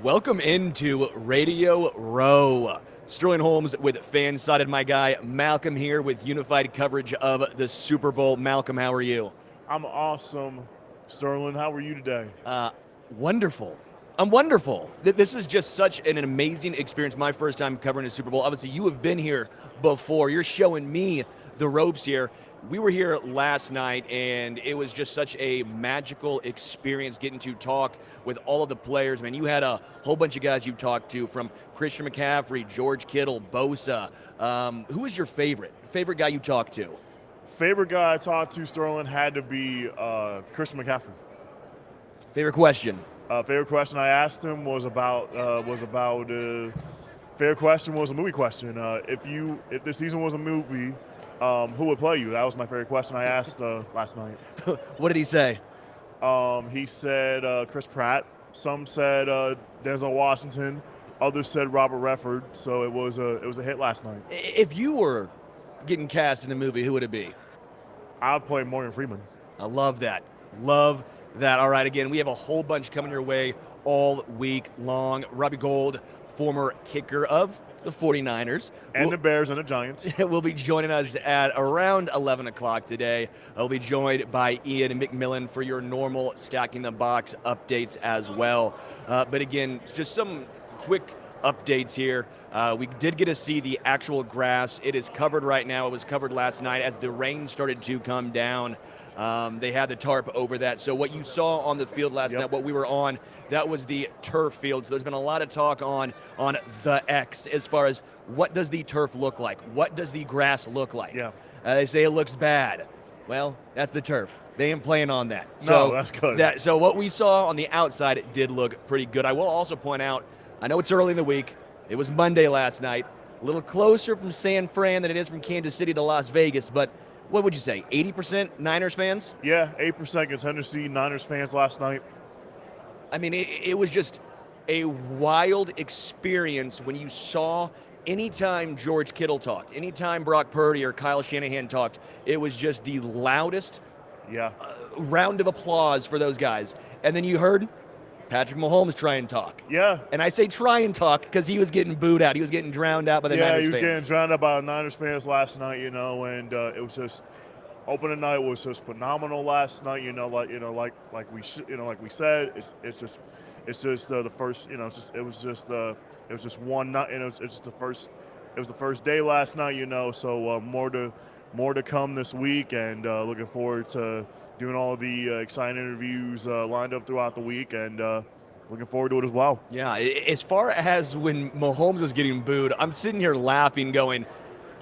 Welcome into Radio Row. Sterling Holmes with Fan-Sided. My guy Malcom here with unified coverage of the Super Bowl. Malcom, how are you? I'm awesome. Sterling, how are you today? Wonderful. I'm wonderful. This is just such an amazing experience. My first time covering a Super Bowl. Obviously, you have been here before. You're showing me the ropes here. We were here last night, and it was just such a magical experience getting to talk with all of the players. Man, you had a whole bunch of guys you talked to, from Christian McCaffrey, George Kittle, Bosa. Who was your favorite guy you talked to? Favorite guy I talked to, Sterling, had to be Christian McCaffrey. Favorite question? Favorite question I asked him was about favorite question was a movie question. If this season was a movie, who would play you? That was my favorite question I asked last night. What did he say? He said Chris Pratt. Some said Denzel Washington. Others said Robert Redford. So it was a hit last night. If you were getting cast in a movie, who would it be? I'd play Morgan Freeman. I love that. Love that. All right, again, we have a whole bunch coming your way all week long. Robbie Gould, former kicker of the 49ers. And the Bears and the Giants. Will be joining us at around 11 o'clock today. I'll be joined by Iain MacMillan for your normal Stacking the Box updates as well. But again, just some quick updates here. We did get to see the actual grass. It is covered right now. It was covered last night as the rain started to come down. They had the tarp over that. So what you saw on the field last night, what we were on, that was the turf field. So there's been a lot of talk on the X as far as what does the turf look like? What does the grass look like? Yeah. They say it looks bad. Well, that's the turf. They ain't playing on that. No, that's good. So what we saw on the outside, it did look pretty good. I will also point out, I know it's early in the week. It was Monday last night. A little closer from San Fran than it is from Kansas City to Las Vegas, but what would you say, 80% Niners fans? Yeah, 8% against Tennessee Niners fans last night. I mean, it was just a wild experience when you saw anytime George Kittle talked, anytime Brock Purdy or Kyle Shanahan talked, it was just the loudest round of applause for those guys. And then you heard Patrick Mahomes try and talk. Yeah. And I say try and talk because he was getting booed out. He was getting drowned out by the Niners fans. Yeah, he was getting drowned out by the Niners fans last night, and it was just opening night was just phenomenal last night. Like we said, it's just the first. It was just one night. It was just the first. It was the first day last night. So more to come this week, and looking forward to doing all the exciting interviews lined up throughout the week, and looking forward to it as well. Yeah, as far as when Mahomes was getting booed, I'm sitting here laughing going,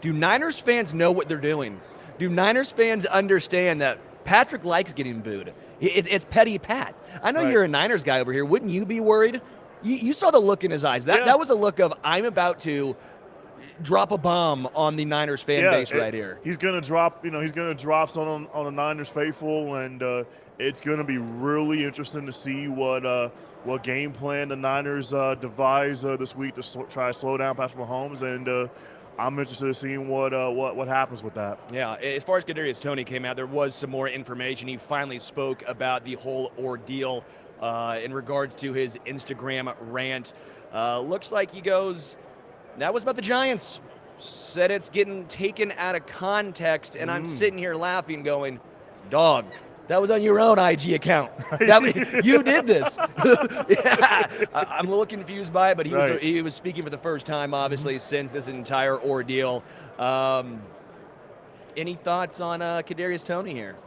do Niners fans know what they're doing? Do Niners fans understand that Patrick likes getting booed? It's petty Pat. I know you're a Niners guy over here. Wouldn't you be worried? You saw the look in his eyes. That was a look of, I'm about to drop a bomb on the Niners fan base right here. He's gonna drop, he's gonna drop some on the Niners faithful, and it's gonna be really interesting to see what game plan the Niners devise this week to try to slow down Patrick Mahomes, and I'm interested in seeing what happens with that. Yeah, as far as Kadarius Toney came out, there was some more information. He finally spoke about the whole ordeal in regards to his Instagram rant. Looks like he goes, that was about the Giants. Said it's getting taken out of context, and I'm sitting here laughing going, dog, that was on your own IG account. You did this. I'm a little confused by it, but he was speaking for the first time, obviously, since this entire ordeal. Any thoughts on Kadarius Toney here?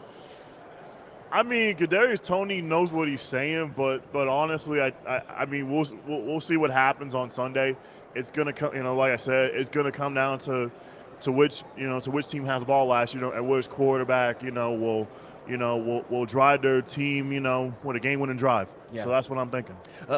I mean, Kadarius Toney knows what he's saying, but honestly, I mean, we'll see what happens on Sunday. It's gonna come, like I said, it's gonna come down to which team has the ball last, and which quarterback, will drive their team, with a game-winning drive. Yeah. So that's what I'm thinking.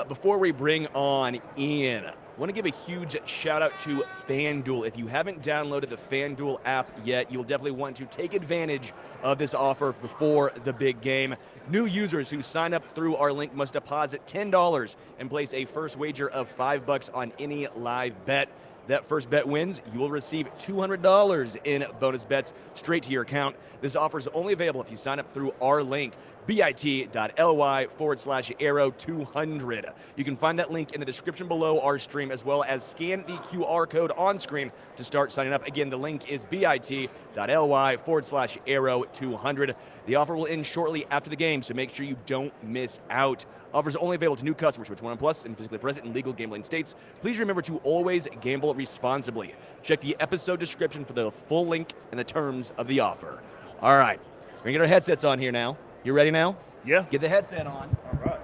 Before we bring on Ian, I want to give a huge shout-out to FanDuel. If you haven't downloaded the FanDuel app yet, you'll definitely want to take advantage of this offer before the big game. New users who sign up through our link must deposit $10 and place a first wager of $5 on any live bet. That first bet wins, you will receive $200 in bonus bets straight to your account. This offer is only available if you sign up through our link. bit.ly/arrow200. You can find that link in the description below our stream, as well as scan the QR code on screen to start signing up. Again, the link is bit.ly/arrow200. The offer will end shortly after the game, so make sure you don't miss out. Offers only available to new customers who are 21 plus and physically present in legal gambling states. Please remember to always gamble responsibly. Check the episode description for the full link and the terms of the offer. All right, we're gonna get our headsets on here now. You ready now? Yeah. Get the headset on. All right.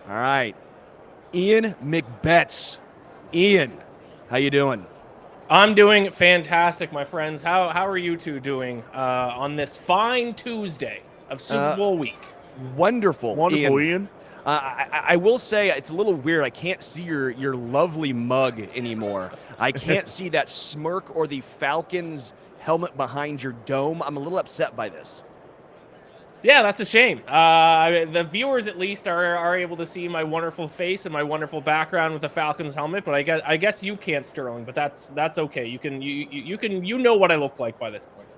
All right. Iain MacBetts. Iain, how you doing? I'm doing fantastic, my friends. How are you two doing on this fine Tuesday of Super Bowl week? Wonderful. Wonderful, Ian. I will say it's a little weird. I can't see your lovely mug anymore. I can't see that smirk or the Falcons helmet behind your dome. I'm a little upset by this. Yeah, that's a shame. The viewers, at least, are able to see my wonderful face and my wonderful background with the Falcons helmet. But I guess you can't, Sterling. But that's okay. You know what I look like by this point.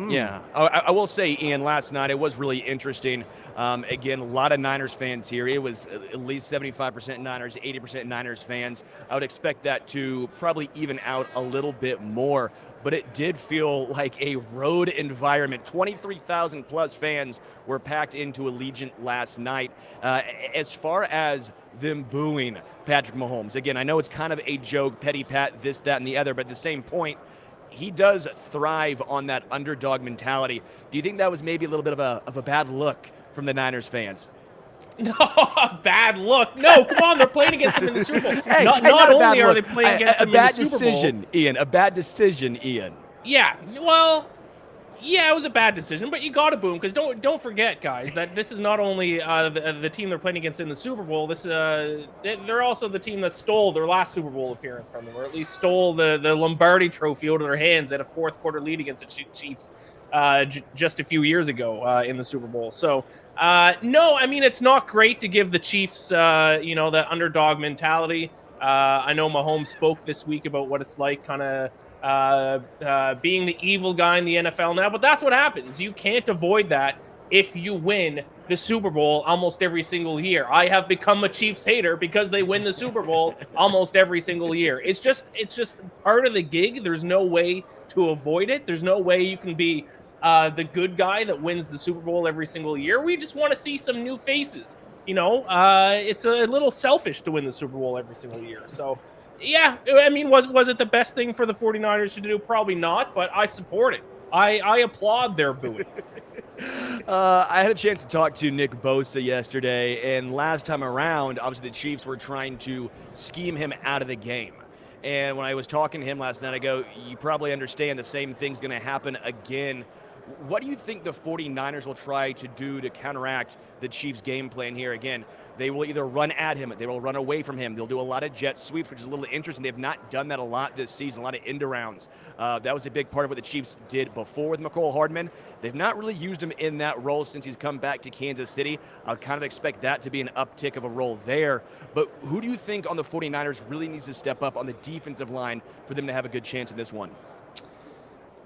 Yeah, I will say, Ian, last night it was really interesting. Again, a lot of Niners fans here. It was at least 75% Niners, 80% Niners fans. I would expect that to probably even out a little bit more. But it did feel like a road environment. 23,000 plus fans were packed into Allegiant last night. As far as them booing Patrick Mahomes, again, I know it's kind of a joke, petty pat, this, that, and the other, but at the same point, he does thrive on that underdog mentality. Do you think that was maybe a little bit of a bad look from the Niners fans? No, bad look. No, come on, they're playing against them in the Super Bowl. Hey, not only are they playing against them in the Super Bowl. A bad decision, Ian. Yeah, well, yeah, it was a bad decision, but you got to boom because don't forget, guys, that this is not only the team they're playing against in the Super Bowl. They're also the team that stole their last Super Bowl appearance from them, or at least stole the Lombardi Trophy out of their hands at a fourth quarter lead against the Chiefs just a few years ago in the Super Bowl. So no, I mean, it's not great to give the Chiefs the underdog mentality. I know Mahomes spoke this week about what it's like, kind of. Being the evil guy in the NFL now, but that's what happens. You can't avoid that if you win the Super Bowl almost every single year. I have become a Chiefs hater because they win the Super Bowl almost every single year. It's just part of the gig. There's no way to avoid it. There's no way you can be the good guy that wins the Super Bowl every single year. We just want to see some new faces. It's a little selfish to win the Super Bowl every single year. So yeah, I mean, was it the best thing for the 49ers to do? Probably not, but I support it. I applaud their booing. I had a chance to talk to Nick Bosa yesterday, and last time around, obviously the Chiefs were trying to scheme him out of the game. And when I was talking to him last night, I go, you probably understand the same thing's going to happen again. What do you think the 49ers will try to do to counteract the Chiefs' game plan here? Again, they will either run at him, they will run away from him. They'll do a lot of jet sweeps, which is a little interesting. They've not done that a lot this season, a lot of end-arounds. That was a big part of what the Chiefs did before with McCole Hardman. They've not really used him in that role since he's come back to Kansas City. I would kind of expect that to be an uptick of a role there. But who do you think on the 49ers really needs to step up on the defensive line for them to have a good chance in this one?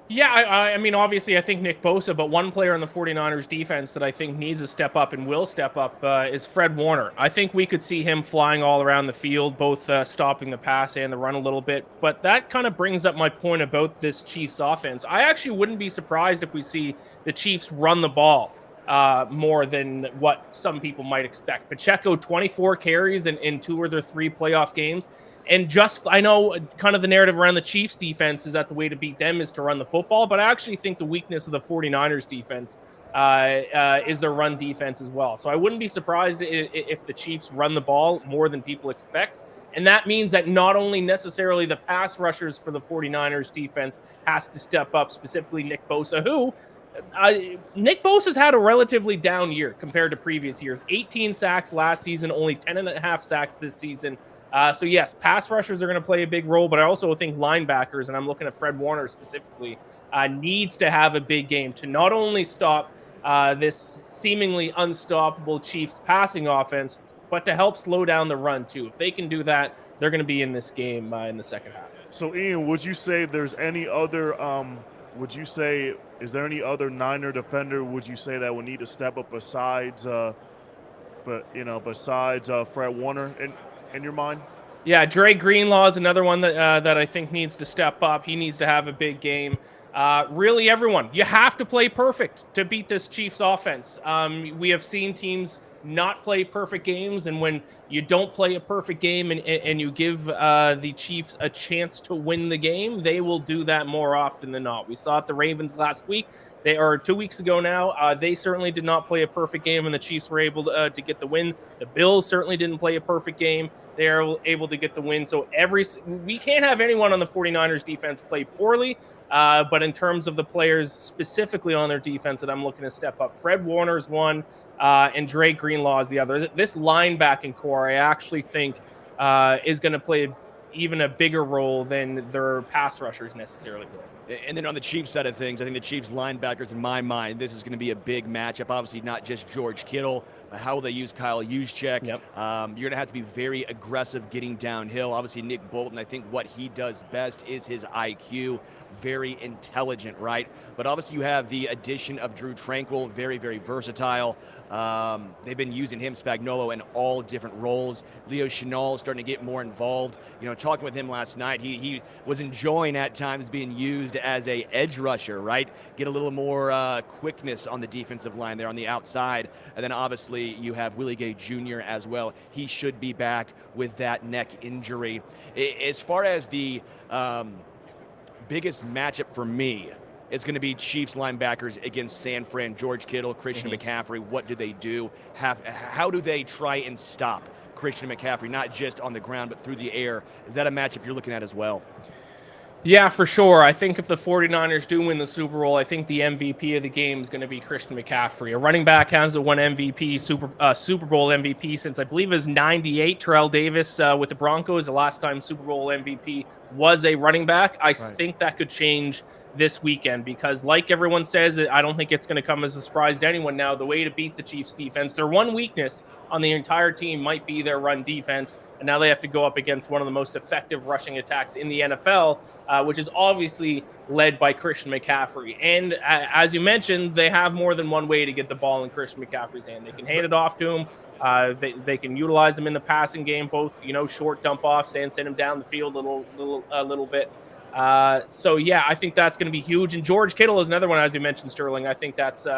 Yeah, I mean, obviously, I think Nick Bosa, but one player on the 49ers defense that I think needs to step up and will step up is Fred Warner. I think we could see him flying all around the field, both stopping the pass and the run a little bit. But that kind of brings up my point about this Chiefs offense. I actually wouldn't be surprised if we see the Chiefs run the ball more than what some people might expect. Pacheco, 24 carries in 2 of their 3 playoff games. And I know kind of the narrative around the Chiefs defense is that the way to beat them is to run the football, but I actually think the weakness of the 49ers defense is their run defense as well. So I wouldn't be surprised if the Chiefs run the ball more than people expect. And that means that not only necessarily the pass rushers for the 49ers defense has to step up, specifically Nick Bosa, who Nick Bosa's had a relatively down year compared to previous years. 18 sacks last season, only 10.5 sacks this season. So yes, pass rushers are going to play a big role, but I also think linebackers, and I'm looking at Fred Warner specifically, needs to have a big game to not only stop this seemingly unstoppable Chiefs passing offense, but to help slow down the run too. If they can do that, they're going to be in this game in the second half. So, Ian, would you say there's any other would you say, is there any other Niner defender would you say that would need to step up besides Fred Warner in your mind? Yeah, Dre Greenlaw is another one that I think needs to step up. He needs to have a big game. Really, everyone, you have to play perfect to beat this Chiefs offense. We have seen teams not play perfect games, and when you don't play a perfect game and you give the Chiefs a chance to win the game, they will do that more often than not. We saw it the Ravens last week. They are 2 weeks ago now. They certainly did not play a perfect game, and the Chiefs were able to get the win. The Bills certainly didn't play a perfect game. They are able to get the win. So we can't have anyone on the 49ers defense play poorly. But in terms of the players specifically on their defense that I'm looking to step up, Fred Warner's one, and Dre Greenlaw is the other. This linebacking core, I actually think, is going to play even a bigger role than their pass rushers necessarily will. And then on the Chiefs side of things, I think the Chiefs linebackers, in my mind, this is going to be a big matchup. Obviously, not just George Kittle, but how will they use Kyle Juszczyk? Yep. You're going to have to be very aggressive getting downhill. Obviously, Nick Bolton, I think what he does best is his IQ. Very intelligent, right? But obviously, you have the addition of Drew Tranquill, very, very versatile. They've been using him, Spagnuolo, in all different roles. Leo Chenal starting to get more involved. You know, talking with him last night, he was enjoying at times being used as a edge rusher, right? Get a little more quickness on the defensive line there on the outside. And then obviously you have Willie Gay Jr. as well. He should be back with that neck injury. As far as the biggest matchup for me, it's going to be Chiefs linebackers against San Fran, George Kittle, Christian McCaffrey. What do they do? How do they try and stop Christian McCaffrey, not just on the ground, but through the air? Is that a matchup you're looking at as well? Yeah, for sure. I think if the 49ers do win the Super Bowl, I think the MVP of the game is going to be Christian McCaffrey. A running back hasn't won MVP, Super Bowl MVP since I believe it was 98. Terrell Davis with the Broncos, the last time Super Bowl MVP was a running back. I think that could change this weekend because, like everyone says, I don't think it's going to come as a surprise to anyone now. The way to beat the Chiefs defense, their one weakness on the entire team might be their run defense, and now they have to go up against one of the most effective rushing attacks in the NFL, which is obviously led by Christian McCaffrey. And as you mentioned, they have more than one way to get the ball in Christian McCaffrey's hand. They can hand it off to him. They can utilize him in the passing game, both short dump offs and send him down the field a little bit. So yeah, I think that's going to be huge. And George Kittle is another one, as you mentioned, Sterling. I think that's he's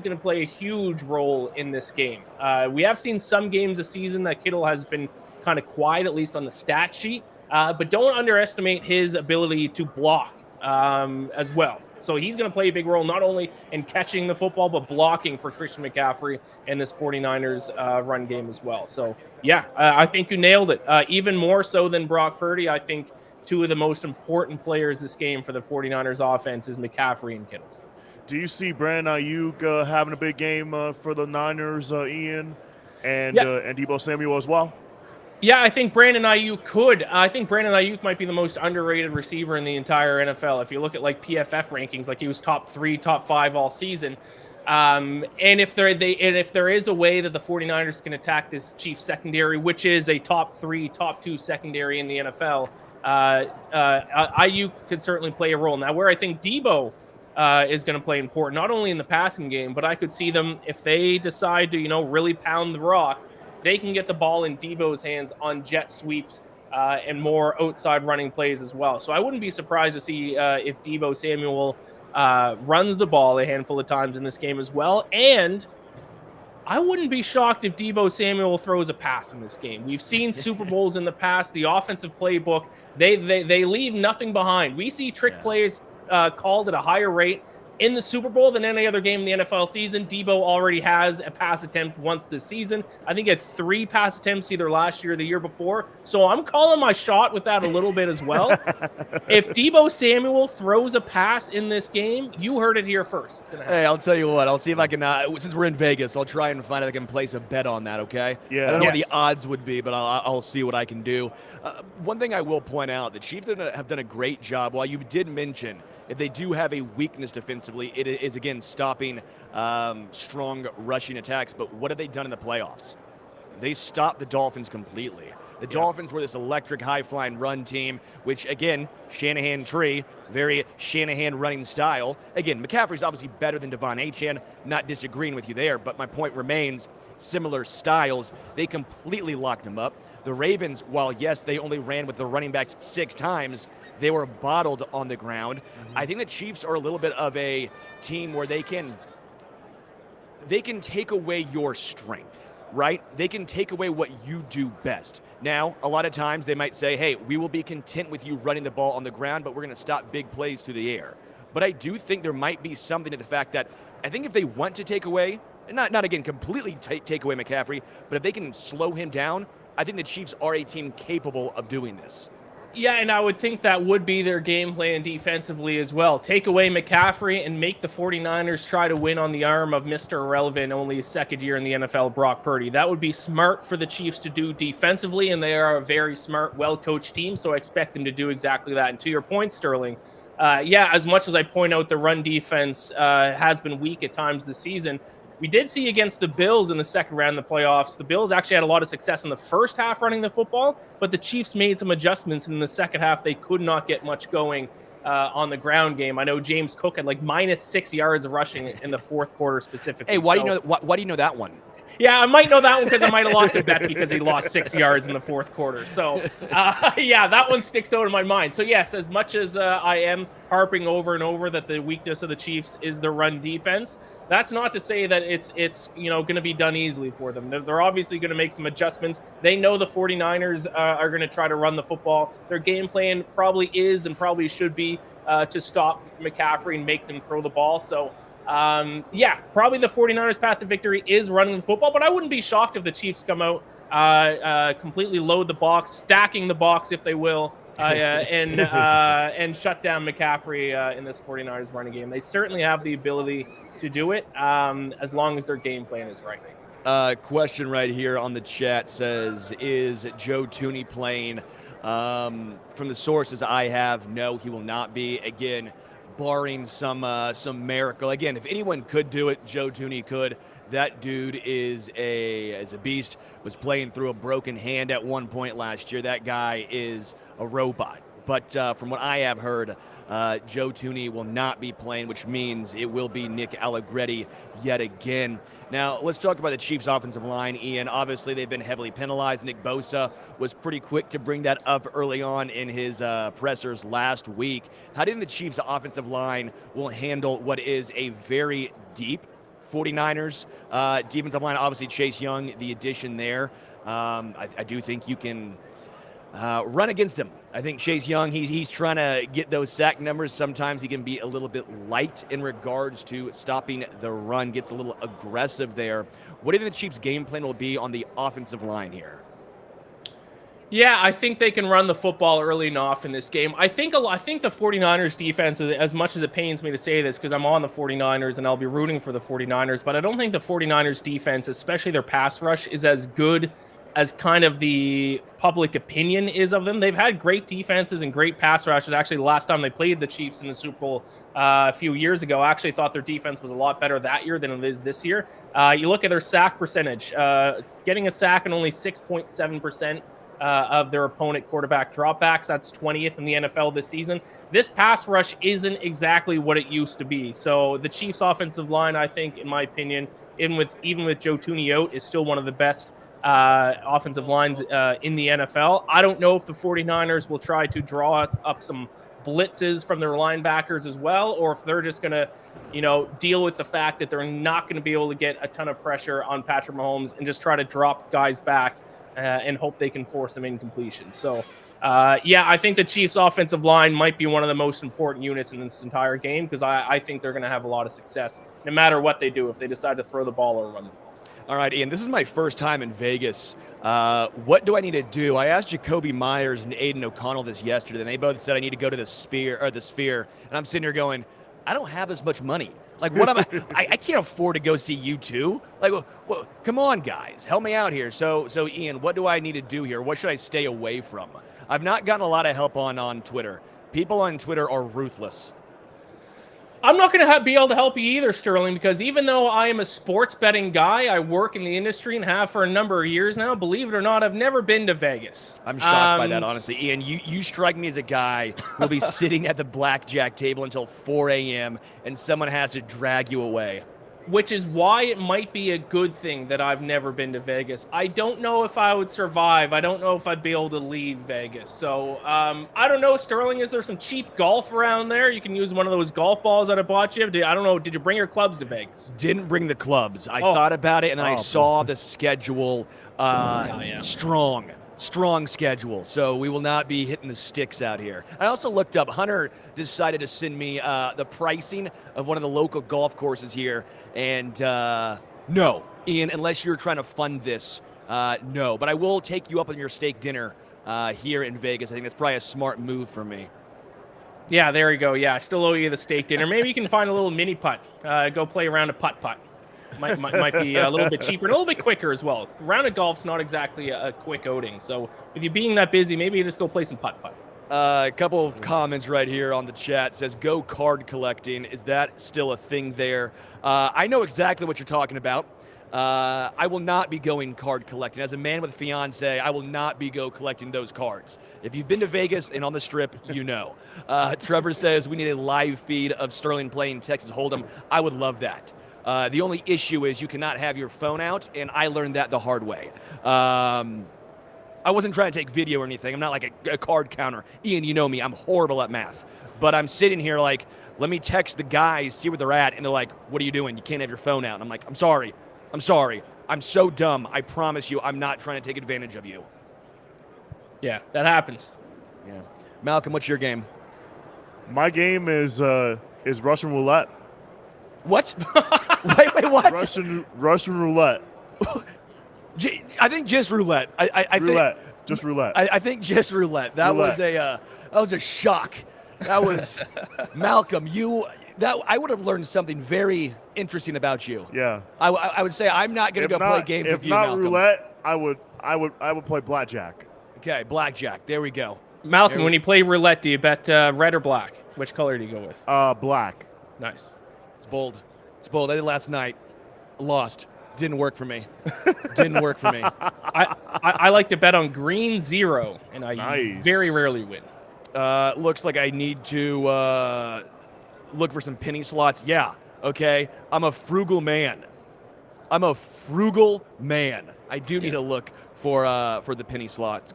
going to play a huge role in this game. We have seen some games this season that Kittle has been kind of quiet, at least on the stat sheet. But don't underestimate his ability to block as well. So he's going to play a big role, not only in catching the football, but blocking for Christian McCaffrey in this 49ers run game as well. So, yeah, I think you nailed it. Even more so than Brock Purdy, I think two of the most important players this game for the 49ers offense is McCaffrey and Kittle. Do you see Brandon Ayuk having a big game for the Niners, Ian, and Deebo Samuel as well? Yeah, I think Brandon Ayuk could. I think Brandon Ayuk might be the most underrated receiver in the entire NFL. If you look at like PFF rankings, like he was top 3, top 5 all season. And if there is a way that the 49ers can attack this Chiefs secondary, which is a top 3, top 2 secondary in the NFL, Ayuk could certainly play a role. Now, where I think Deebo is going to play important, not only in the passing game, but I could see them, if they decide to, really pound the rock, they can get the ball in Deebo's hands on jet sweeps and more outside running plays as well. So I wouldn't be surprised to see if Deebo Samuel runs the ball a handful of times in this game as well. And I wouldn't be shocked if Deebo Samuel throws a pass in this game. We've seen Super Bowls in the past. The offensive playbook, they leave nothing behind. We see trick plays called at a higher rate in the Super Bowl than any other game in the NFL season. Deebo already has a pass attempt once this season. I think he had 3 pass attempts either last year or the year before. So I'm calling my shot with that a little bit as well. If Deebo Samuel throws a pass in this game, you heard it here first. It's gonna happen. Hey, I'll tell you what. I'll see if I can, since we're in Vegas, I'll try and find if I can place a bet on that, okay? Yeah. I don't know what the odds would be, but I'll see what I can do. One thing I will point out, the Chiefs have done a great job. While you did mention, if they do have a weakness defensively, it is, again, stopping strong rushing attacks. But what have they done in the playoffs? They stopped the Dolphins completely. The Dolphins were this electric, high-flying run team, which, again, Shanahan tree, very Shanahan running style. Again, McCaffrey's obviously better than Devon Achane, not disagreeing with you there, but my point remains, similar styles. They completely locked him up. The Ravens, while yes, they only ran with the running backs 6 times, they were bottled on the ground. I think the Chiefs are a little bit of a team where they can take away your strength, right? They can take away what you do best. Now, a lot of times they might say, hey, we will be content with you running the ball on the ground, but we're going to stop big plays through the air. But I do think there might be something to the fact that I think if they want to take away, not again completely take away McCaffrey, but if they can slow him down, I think the Chiefs are a team capable of doing this. Yeah, and I would think that would be their game plan defensively as well. Take away McCaffrey and make the 49ers try to win on the arm of Mr. Irrelevant, only his second year in the NFL, Brock Purdy. That would be smart for the Chiefs to do defensively, and they are a very smart, well-coached team, so I expect them to do exactly that. And to your point, Sterling, as much as I point out the run defense has been weak at times this season, we did see against the Bills in the second round of the playoffs, the Bills actually had a lot of success in the first half running the football, but the Chiefs made some adjustments, and in the second half, they could not get much going on the ground game. I know James Cook had like -6 yards of rushing in the fourth quarter specifically. Hey, why do you know that one? Yeah, I might know that one because I might have lost a bet because he lost 6 yards in the fourth quarter. So, that one sticks out in my mind. So, yes, as much as I am harping over and over that the weakness of the Chiefs is the run defense, that's not to say that it's going to be done easily for them. They're obviously going to make some adjustments. They know the 49ers are going to try to run the football. Their game plan probably is and probably should be to stop McCaffrey and make them throw the ball. So, probably the 49ers' path to victory is running the football, but I wouldn't be shocked if the Chiefs come out, completely load the box, stacking the box, if they will, and shut down McCaffrey in this 49ers running game. They certainly have the ability to do it as long as their game plan is right. Question right here on the chat says, is Joe Thuney playing? From the sources I have, no, he will not be. Again, barring some miracle. Again, if anyone could do it, Joe Thuney could. That dude is a beast. Was playing through a broken hand at one point last year. That guy is a robot. But from what I have heard, Joe Thuney will not be playing, which means it will be Nick Allegretti yet again. Now, let's talk about the Chiefs' offensive line, Ian. Obviously, they've been heavily penalized. Nick Bosa was pretty quick to bring that up early on in his pressers last week. How do you think the Chiefs' offensive line will handle what is a very deep 49ers defensive line? Obviously, Chase Young, the addition there. I do think you can run against him. I think Chase Young, he's trying to get those sack numbers. Sometimes he can be a little bit light in regards to stopping the run, gets a little aggressive there. What do you think the Chiefs' game plan will be on the offensive line here? Yeah, I think they can run the football early and often in this game. I think the 49ers defense, as much as it pains me to say this because I'm on the 49ers and I'll be rooting for the 49ers, but I don't think the 49ers defense, especially their pass rush, is as good as kind of the public opinion is of them. They've had great defenses and great pass rushes. Actually, the last time they played the Chiefs in the Super Bowl a few years ago, I actually thought their defense was a lot better that year than it is this year. You look at their sack percentage, getting a sack in only 6.7% of their opponent quarterback dropbacks. That's 20th in the NFL this season. This pass rush isn't exactly what it used to be. So the Chiefs' offensive line, I think, in my opinion, even with Joe Thuney out, is still one of the best offensive lines in the NFL. I don't know if the 49ers will try to draw up some blitzes from their linebackers as well, or if they're just going to, deal with the fact that they're not going to be able to get a ton of pressure on Patrick Mahomes and just try to drop guys back and hope they can force some incompletion. So, I think the Chiefs' offensive line might be one of the most important units in this entire game because I think they're going to have a lot of success no matter what they do, if they decide to throw the ball or run the ball. All right, Ian, this is my first time in Vegas. What do I need to do? I asked Jacoby Myers and Aiden O'Connell this yesterday, and they both said I need to go to the Sphere. And I'm sitting here going, I don't have as much money. Like, what am I can't afford to go see you two. Like, well, come on, guys, help me out here. So, Ian, what do I need to do here? What should I stay away from? I've not gotten a lot of help on Twitter. People on Twitter are ruthless. I'm not going to be able to help you either, Sterling, because even though I am a sports betting guy, I work in the industry and have for a number of years now. Believe it or not, I've never been to Vegas. I'm shocked by that, honestly. Iain, you strike me as a guy who'll be sitting at the blackjack table until 4 a.m. and someone has to drag you away. Which is why it might be a good thing that I've never been to Vegas. I don't know if I would survive. I don't know if I'd be able to leave Vegas. So, I don't know, Sterling, is there some cheap golf around there? You can use one of those golf balls that I bought you. I don't know, did you bring your clubs to Vegas? Didn't bring the clubs. I thought about it, and then I saw the schedule. Strong schedule, so we will not be hitting the sticks out here. I also looked up, Hunter decided to send me the pricing of one of the local golf courses here, and no, Iain, unless you're trying to fund this, no. But I will take you up on your steak dinner here in Vegas. I think that's probably a smart move for me. Yeah, there you go. Yeah, I still owe you the steak dinner. Maybe you can find a little mini putt. Go play around a putt-putt. Might be a little bit cheaper and a little bit quicker as well. A round of golf's not exactly a quick outing. So with you being that busy, maybe you just go play some putt-putt. A couple of comments right here on the chat says, go card collecting. Is that still a thing there? I know exactly what you're talking about. I will not be going card collecting. As a man with a fiance, I will not be collecting those cards. If you've been to Vegas and on the Strip, you know. Trevor says, we need a live feed of Sterling playing Texas Hold'em. I would love that. The only issue is you cannot have your phone out, and I learned that the hard way. I wasn't trying to take video or anything. I'm not like a card counter. Iain, you know me. I'm horrible at math. But I'm sitting here like, let me text the guys, see where they're at, and they're like, what are you doing? You can't have your phone out. And I'm like, I'm sorry. I'm so dumb. I promise you, I'm not trying to take advantage of you. Yeah, that happens. Yeah. Malcom, what's your game? My game is Russian roulette. What? wait, what? Russian roulette. I think just roulette. Just roulette. I think just roulette. That was a shock. That was Malcom. I would have learned something very interesting about you. Yeah. I would say I'm not going to go play games with you, Malcom. If not roulette, I would play blackjack. Okay, blackjack. There we go. Malcom, when you play roulette, do you bet red or black? Which color do you go with? Black. Nice. It's bold. I did last night. Lost. Didn't work for me. I like to bet on green 0, and I very rarely win. Looks like I need to look for some penny slots. Yeah, okay. I'm a frugal man. I do need to look for the penny slots.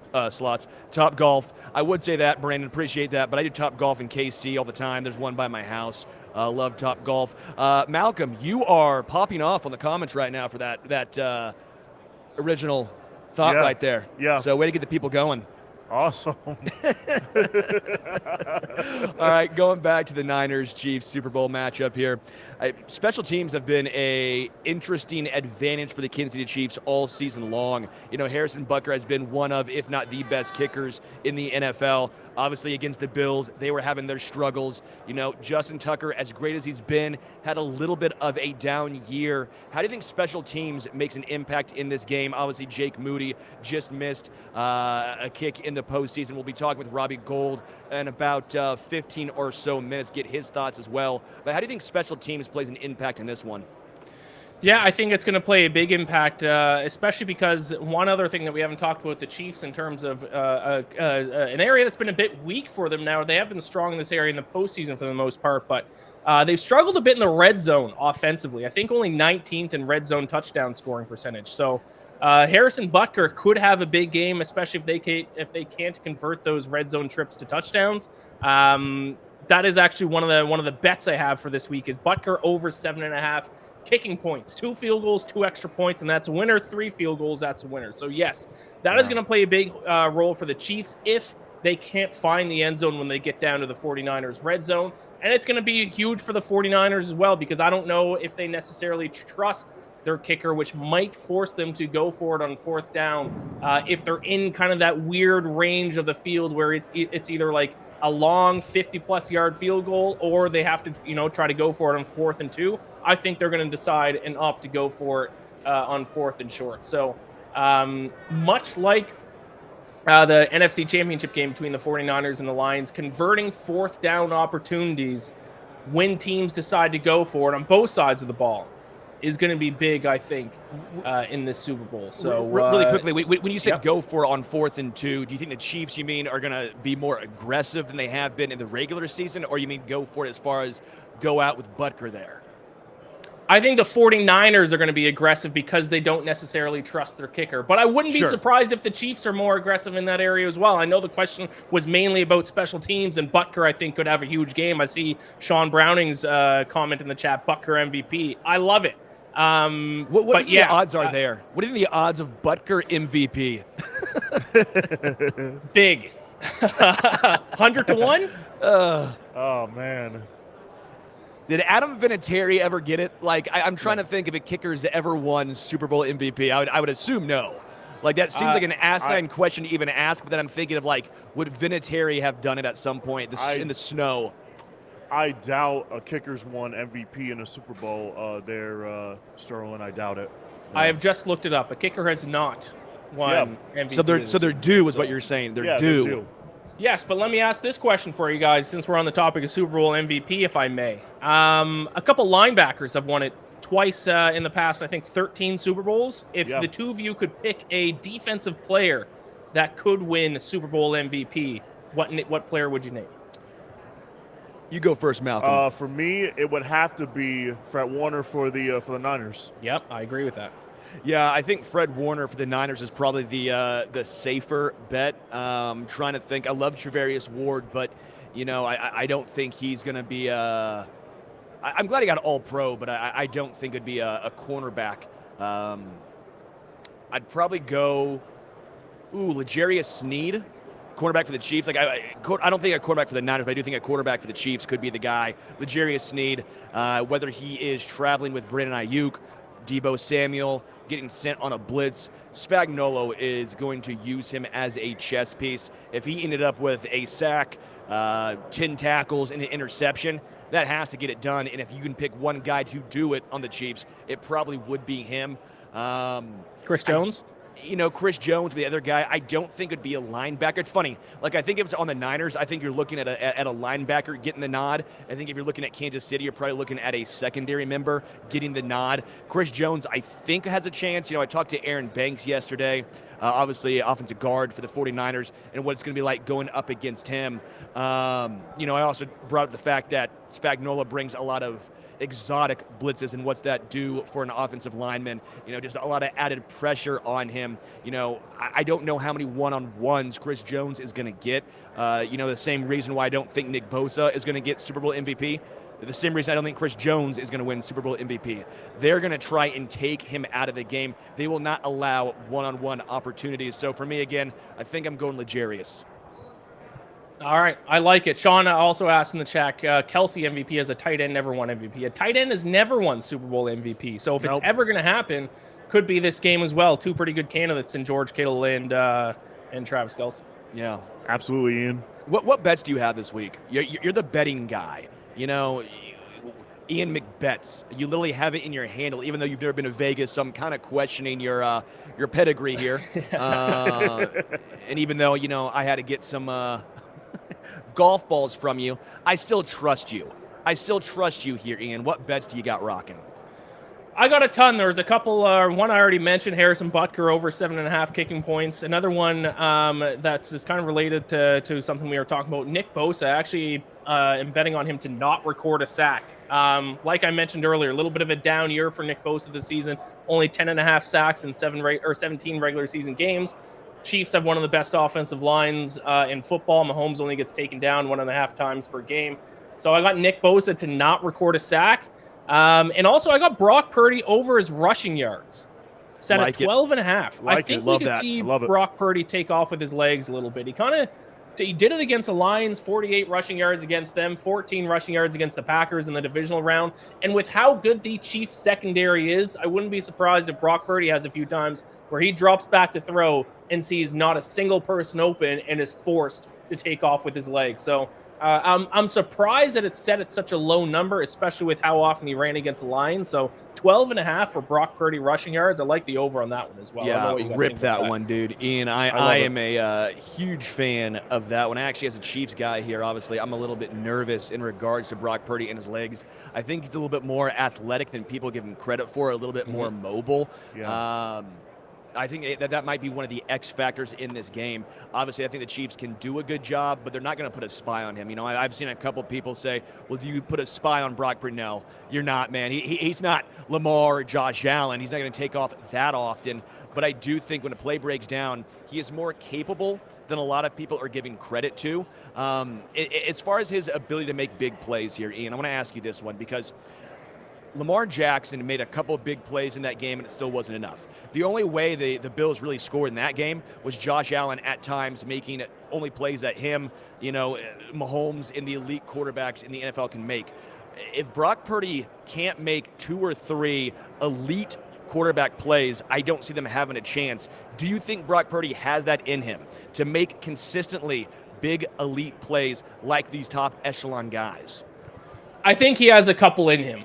Top Golf. I would say that, Brandon, appreciate that, but I do Top Golf in KC all the time. There's one by my house. Love Top Golf. Malcom, you are popping off on the comments right now for that original thought right there. Yeah. So way to get the people going. Awesome. All right, going back to the Niners-Chiefs Super Bowl matchup here. Special teams have been a interesting advantage for the Kansas City Chiefs all season long. You know, Harrison Butker has been one of, if not the best kickers in the NFL. Obviously, against the Bills, they were having their struggles. You know, Justin Tucker, as great as he's been, had a little bit of a down year. How do you think special teams makes an impact in this game? Obviously, Jake Moody just missed a kick in the postseason. We'll be talking with Robbie Gould in about 15 or so minutes, get his thoughts as well. But how do you think special teams plays an impact in this one? Yeah, I think it's going to play a big impact, especially because one other thing that we haven't talked about the Chiefs in terms of an area that's been a bit weak for them now. They have been strong in this area in the postseason for the most part, but they've struggled a bit in the red zone offensively. I think only 19th in red zone touchdown scoring percentage. So Harrison Butker could have a big game, especially if they can't convert those red zone trips to touchdowns. That is actually one of the bets I have for this week is Butker over 7.5 kicking points. 2 field goals, 2 extra points, and that's a winner. 3 field goals, that's a winner. So yes, that is going to play a big role for the Chiefs if they can't find the end zone when they get down to the 49ers red zone. And it's going to be huge for the 49ers as well, because I don't know if they necessarily trust their kicker, which might force them to go for it on 4th down if they're in kind of that weird range of the field where it's either like a long 50-plus yard field goal or they have to, try to go for it on 4th and 2. I think they're going to decide and opt to go for it on 4th and short. So much like the NFC Championship game between the 49ers and the Lions, converting 4th down opportunities when teams decide to go for it on both sides of the ball is going to be big, I think, in this Super Bowl. So really quickly, when you said yep. go for it on 4th and 2, do you think the Chiefs, you mean, are going to be more aggressive than they have been in the regular season, or you mean go for it as far as go out with Butker there? I think the 49ers are going to be aggressive because they don't necessarily trust their kicker. But I wouldn't be surprised if the Chiefs are more aggressive in that area as well. I know the question was mainly about special teams, and Butker, I think, could have a huge game. I see Sean Browning's comment in the chat, Butker MVP. I love it. What do you think the odds are there? What do you think the odds of Butker MVP? Big. 100 to 1? Oh, man. Did Adam Vinatieri ever get it? Like, I'm trying to think if a kicker's ever won Super Bowl MVP. I would assume no. Like, that seems like an asinine question to even ask, but then I'm thinking of, like, would Vinatieri have done it at some point in the snow? I doubt a kicker's won MVP in a Super Bowl there, Sterling. I doubt it. I have just looked it up. A kicker has not won MVP. So they're due is what you're saying. They're due. Yes, but let me ask this question for you guys, since we're on the topic of Super Bowl MVP, if I may. A couple linebackers have won it twice in the past, I think 13 Super Bowls. If the two of you could pick a defensive player that could win Super Bowl MVP, what player would you name? You go first, Malcolm. For me, it would have to be Fred Warner for the Niners. Yep, I agree with that. Yeah, I think Fred Warner for the Niners is probably the safer bet. Trying to think. I love Travarius Ward, but, you know, I don't think he's going to be I'm glad he got All-Pro, but I don't think it'd be a cornerback. I'd probably go, L'Jarius Sneed, cornerback for the Chiefs. Like I don't think a quarterback for the Niners, but I do think a quarterback for the Chiefs could be the guy. L'Jarius Sneed, whether he is traveling with Brandon Ayuk, Deebo Samuel, getting sent on a blitz, Spagnuolo is going to use him as a chess piece. If he ended up with a sack, 10 tackles, and an interception, that has to get it done. And if you can pick one guy to do it on the Chiefs, it probably would be him. Chris Jones? Chris Jones, the other guy, I don't think it'd be a linebacker. It's funny. Like, I think if it's on the Niners, I think you're looking at a linebacker getting the nod. I think if you're looking at Kansas City, you're probably looking at a secondary member getting the nod. Chris Jones, I think, has a chance. I talked to Aaron Banks yesterday, obviously offensive guard for the 49ers, and what it's going to be like going up against him. I also brought up the fact that Spagnuolo brings a lot of exotic blitzes, and what's that do for an offensive lineman? Just a lot of added pressure on him. I don't know how many one-on-ones Chris Jones is going to get. The same reason why I don't think Nick Bosa is going to get Super Bowl MVP. The same reason I don't think Chris Jones is going to win Super Bowl MVP. They're going to try and take him out of the game. They will not allow one-on-one opportunities. So for me, again, I think I'm going L'Jarius. All right, I like it. Sean also asked in the chat, Kelsey MVP as a tight end never won MVP. A tight end has never won Super Bowl MVP. So if it's ever going to happen, could be this game as well. Two pretty good candidates in George Kittle and Travis Kelce. Yeah, absolutely, Ian. What bets do you have this week? You're the betting guy. Iain MacBets. You literally have it in your handle, even though you've never been to Vegas. So I'm kind of questioning your pedigree here. And even though I had to get some golf balls from you, I still trust you. I still trust you here, Ian. What bets do you got rocking? I got a ton. There's a couple. One I already mentioned, Harrison Butker over 7.5 kicking points. Another one that's kind of related to something we were talking about. Nick Bosa. Actually, am betting on him to not record a sack. Like I mentioned earlier, a little bit of a down year for Nick Bosa this season. Only 10.5 sacks in 17 regular season games. Chiefs have one of the best offensive lines in football. Mahomes only gets taken down 1.5 times per game. So I got Nick Bosa to not record a sack. And also I got Brock Purdy over his rushing yards. Set at 12.5. I think we could see Brock Purdy take off with his legs a little bit. He did it against the Lions, 48 rushing yards against them, 14 rushing yards against the Packers in the divisional round. And with how good the Chiefs secondary is, I wouldn't be surprised if Brock Purdy has a few times where he drops back to throw and sees not a single person open and is forced to take off with his legs. So I'm surprised that it's set at such a low number, especially with how often he ran against the Lions. So 12.5 for Brock Purdy rushing yards. I like the over on that one as well. I don't know what you guys rip think that about one, dude. Ian, I am a huge fan of that one. Actually, as a Chiefs guy here, obviously, I'm a little bit nervous in regards to Brock Purdy and his legs. I think he's a little bit more athletic than people give him credit for, a little bit more mobile. Yeah. I think that might be one of the X factors in this game. Obviously, I think the Chiefs can do a good job, but they're not going to put a spy on him. You know, I've seen a couple of people say, well, do you put a spy on Brock Purdy? No, you're not, man. He's not Lamar or Josh Allen. He's not going to take off that often. But I do think when a play breaks down, he is more capable than a lot of people are giving credit to. As far as his ability to make big plays here, Ian, I want to ask you this one because Lamar Jackson made a couple of big plays in that game, and it still wasn't enough. The only way the Bills really scored in that game was Josh Allen at times making only plays that him, Mahomes and the elite quarterbacks in the NFL can make. If Brock Purdy can't make 2 or 3 elite quarterback plays, I don't see them having a chance. Do you think Brock Purdy has that in him to make consistently big elite plays like these top echelon guys? I think he has a couple in him.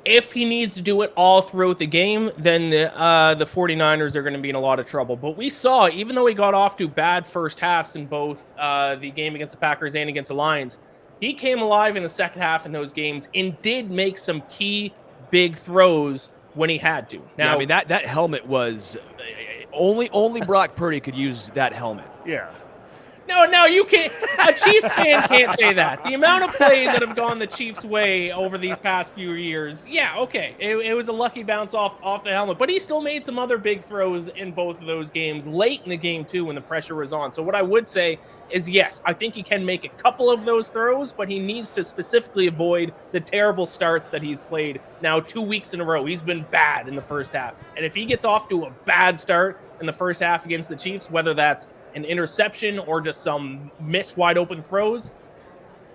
If he needs to do it all throughout the game, then the 49ers are going to be in a lot of trouble. But we saw, even though he got off to bad first halves in both the game against the Packers and against the Lions, he came alive in the second half in those games and did make some key big throws when he had to. Now, yeah, I mean, that helmet was only Brock Purdy could use that helmet. Yeah. No, you can't. A Chiefs fan can't say that. The amount of plays that have gone the Chiefs' way over these past few years, yeah, okay. It was a lucky bounce off the helmet, but he still made some other big throws in both of those games, late in the game, too, when the pressure was on. So what I would say is, yes, I think he can make a couple of those throws, but he needs to specifically avoid the terrible starts that he's played now 2 weeks in a row. He's been bad in the first half. And if he gets off to a bad start in the first half against the Chiefs, whether that's an interception or just some missed wide open throws,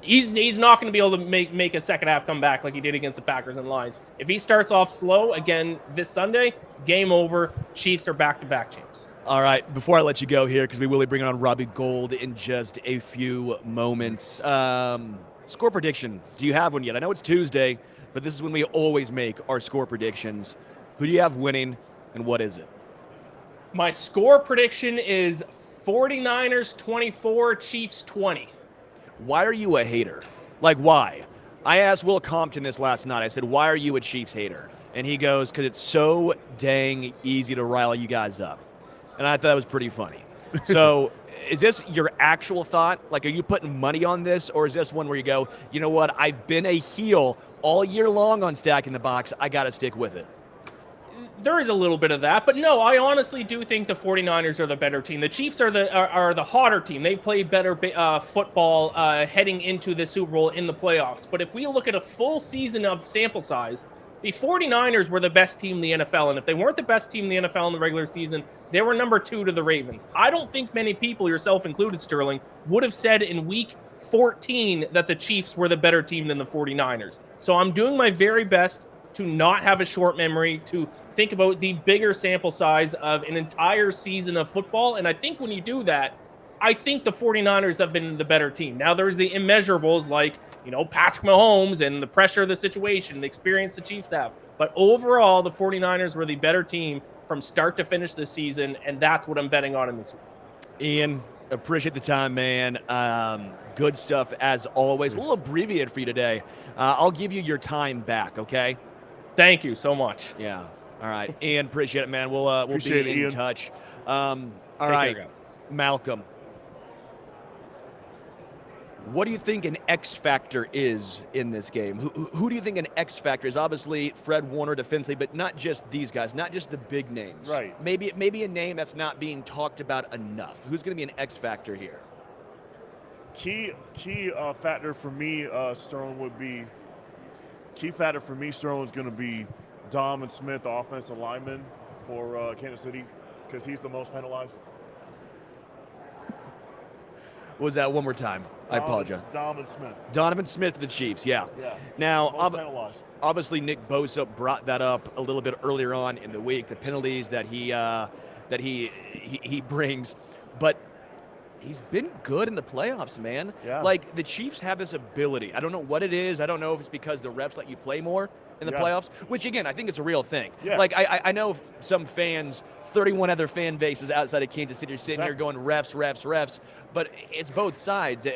he's not going to be able to make a second half comeback like he did against the Packers and Lions. If he starts off slow again this Sunday, game over. Chiefs are back-to-back champs. All right, before I let you go here, because we will be bringing on Robbie Gould in just a few moments. Score prediction. Do you have one yet? I know it's Tuesday, but this is when we always make our score predictions. Who do you have winning, and what is it? My score prediction is 49ers 24, Chiefs 20. Why are you a hater? Like, why? I asked Will Compton this last night. I said, why are you a Chiefs hater? And he goes, because it's so dang easy to rile you guys up. And I thought that was pretty funny. So is this your actual thought? Like, are you putting money on this? Or is this one where you go, you know what, I've been a heel all year long on Stacking the Box. I got to stick with it. There is a little bit of that, but no, I honestly do think the 49ers are the better team. The Chiefs are the hotter team. They play better football heading into the Super Bowl in the playoffs. But if we look at a full season of sample size, the 49ers were the best team in the NFL. And if they weren't the best team in the NFL in the regular season, they were number 2 to the Ravens. I don't think many people, yourself included, Sterling, would have said in week 14 that the Chiefs were the better team than the 49ers. So I'm doing my very best to not have a short memory, to think about the bigger sample size of an entire season of football. And I think when you do that, I think the 49ers have been the better team. Now there's the immeasurables like, Patrick Mahomes and the pressure of the situation, the experience the Chiefs have. But overall, the 49ers were the better team from start to finish this season, and that's what I'm betting on in this week. Ian, appreciate the time, man. Good stuff as always. A little abbreviated for you today. I'll give you your time back, okay? Thank you so much. Yeah. All right. Ian, appreciate it, man. We'll be in touch. All right. Care, Malcom. What do you think an X factor is in this game? Who do you think an X factor is? Obviously, Fred Warner defensively, but not just these guys, not just the big names. Right. Maybe a name that's not being talked about enough. Who's going to be an X factor here? Key factor for me, Sterling, would be is going to be Dom and Smith, the offensive lineman for Kansas City, because he's the most penalized. What was that one more time? I apologize. Donovan Smith for the Chiefs, yeah. Now, obviously, Nick Bosa brought that up a little bit earlier on in the week, the penalties that he brings. But he's been good in the playoffs, man. Yeah. Like, the Chiefs have this ability. I don't know what it is. I don't know if it's because the refs let you play more in the playoffs, which, again, I think it's a real thing. Yeah. Like, I know some fans, 31 other fan bases outside of Kansas City are sitting here going refs, refs, refs, but it's both sides.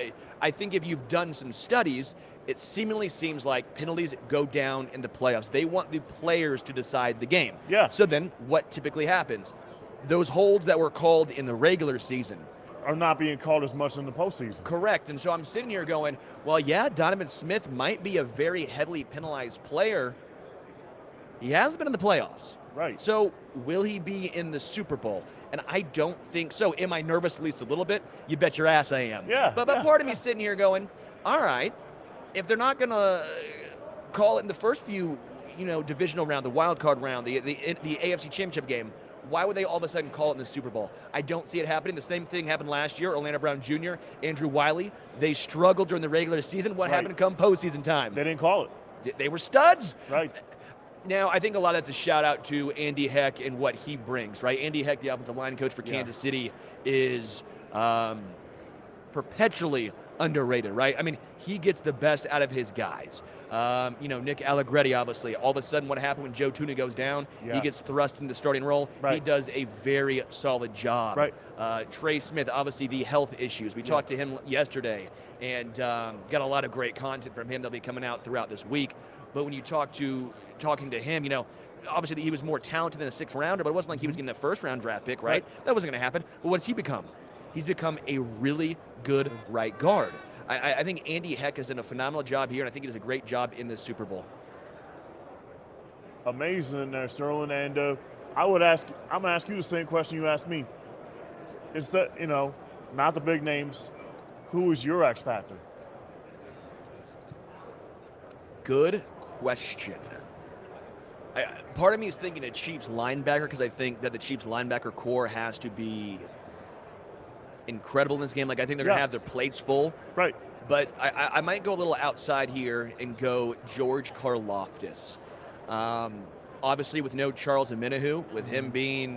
I think if you've done some studies, it seemingly seems like penalties go down in the playoffs. They want the players to decide the game. Yeah. So then what typically happens? Those holds that were called in the regular season are not being called as much in the postseason. Correct. And so I'm sitting here going, well, yeah, Donovan Smith might be a very heavily penalized player. He hasn't been in the playoffs. Right. So will he be in the Super Bowl? And I don't think so. Am I nervous at least a little bit? You bet your ass I am. Yeah. But part of me sitting here going, all right, if they're not going to call it in the first few, divisional round, the wild card round, the AFC Championship game, why would they all of a sudden call it in the Super Bowl? I don't see it happening. The same thing happened last year. Orlando Brown Jr., Andrew Wiley, they struggled during the regular season. What happened come postseason time? They didn't call it. They were studs. Right. Now, I think a lot of that's a shout-out to Andy Heck and what he brings, right? Andy Heck, the offensive line coach for Kansas City, is perpetually underrated, right? I mean, he gets the best out of his guys. Nick Allegretti, obviously, all of a sudden what happened when Joe Tuna goes down, he gets thrust into the starting role. Right. He does a very solid job. Right. Trey Smith, obviously the health issues. We talked to him yesterday and got a lot of great content from him that'll be coming out throughout this week. But when you talking to him, obviously he was more talented than a sixth rounder, but it wasn't like he was getting a first round draft pick, right? That wasn't going to happen. But what has he become? He's become a really good right guard. I think Andy Heck has done a phenomenal job here, and I think he does a great job in this Super Bowl. Amazing there, Sterling. And I'm going to ask you the same question you asked me. It's that, not the big names. Who is your X factor? Good question. Part of me is thinking a Chiefs linebacker because I think that the Chiefs linebacker core has to be incredible in this game. Like, I think they're going to have their plates full. Right. But I might go a little outside here and go George Karlaftis. Obviously, with no Charles Omenihu, with him being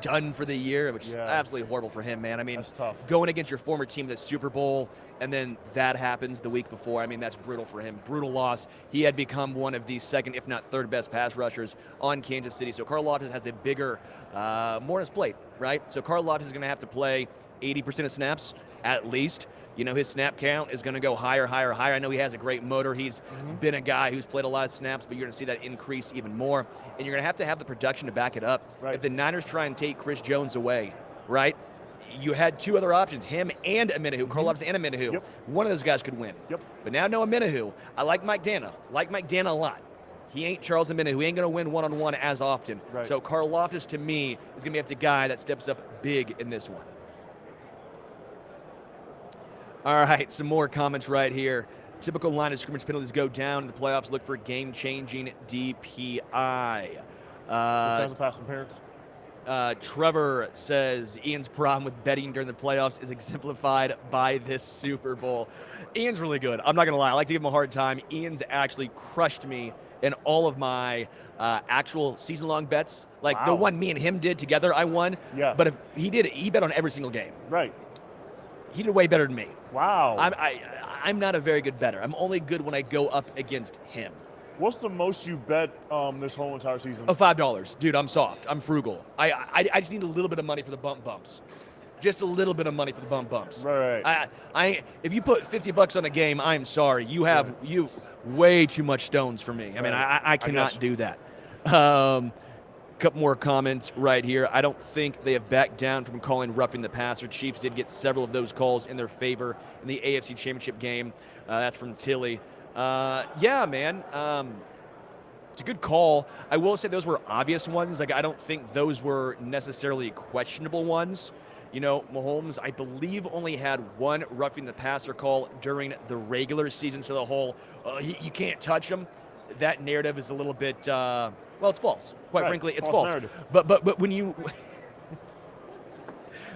done for the year, which is absolutely horrible for him, man. I mean, that's tough. Going against your former team, the Super Bowl, and then that happens the week before. I mean, that's brutal for him. Brutal loss. He had become one of the second, if not third best pass rushers on Kansas City. So Karlaftis has a bigger, more on his plate, right? So Karlaftis is going to have to play 80% of snaps at least. His snap count is going to go higher, higher, higher. I know he has a great motor. He's been a guy who's played a lot of snaps, but you're going to see that increase even more. And you're going to have the production to back it up. Right. If the Niners try and take Chris Jones away, right, you had two other options, him and Omenihu, Karlaftis and Omenihu. Yep. One of those guys could win. Yep. But now no Omenihu. I like Mike Dana. A lot. He ain't Charles Omenihu. He ain't going to win one-on-one as often. Right. So Karlaftis, to me, is going to be the guy that steps up big in this one. All right, some more comments right here. Typical line of scrimmage penalties go down in the playoffs. Look for game-changing DPI. Depends upon some parents. Trevor says Ian's problem with betting during the playoffs is exemplified by this Super Bowl. Ian's really good. I'm not going to lie. I like to give him a hard time. Ian's actually crushed me in all of my actual season-long bets. Like the one me and him did together, I won. Yeah. But if he bet on every single game. Right. He did way better than me. Wow. I'm not a very good bettor. I'm only good when I go up against him. What's the most you bet this whole entire season? Oh, $5. Dude, I'm soft. I'm frugal. I just need a little bit of money for the bumps. Just a little bit of money for the bumps. Right. If you put $50 on a game, I'm sorry. You have you way too much stones for me. I mean, I cannot do that. Couple more comments right here. I don't think they have backed down from calling roughing the passer. Chiefs did get several of those calls in their favor in the AFC Championship game. That's from Tilly. Yeah, man. It's a good call. I will say those were obvious ones. Like, I don't think those were necessarily questionable ones. Mahomes, I believe, only had one roughing the passer call during the regular season. So the whole, you can't touch him, that narrative is a little bit, well, it's false. Quite frankly, it's false. But when you,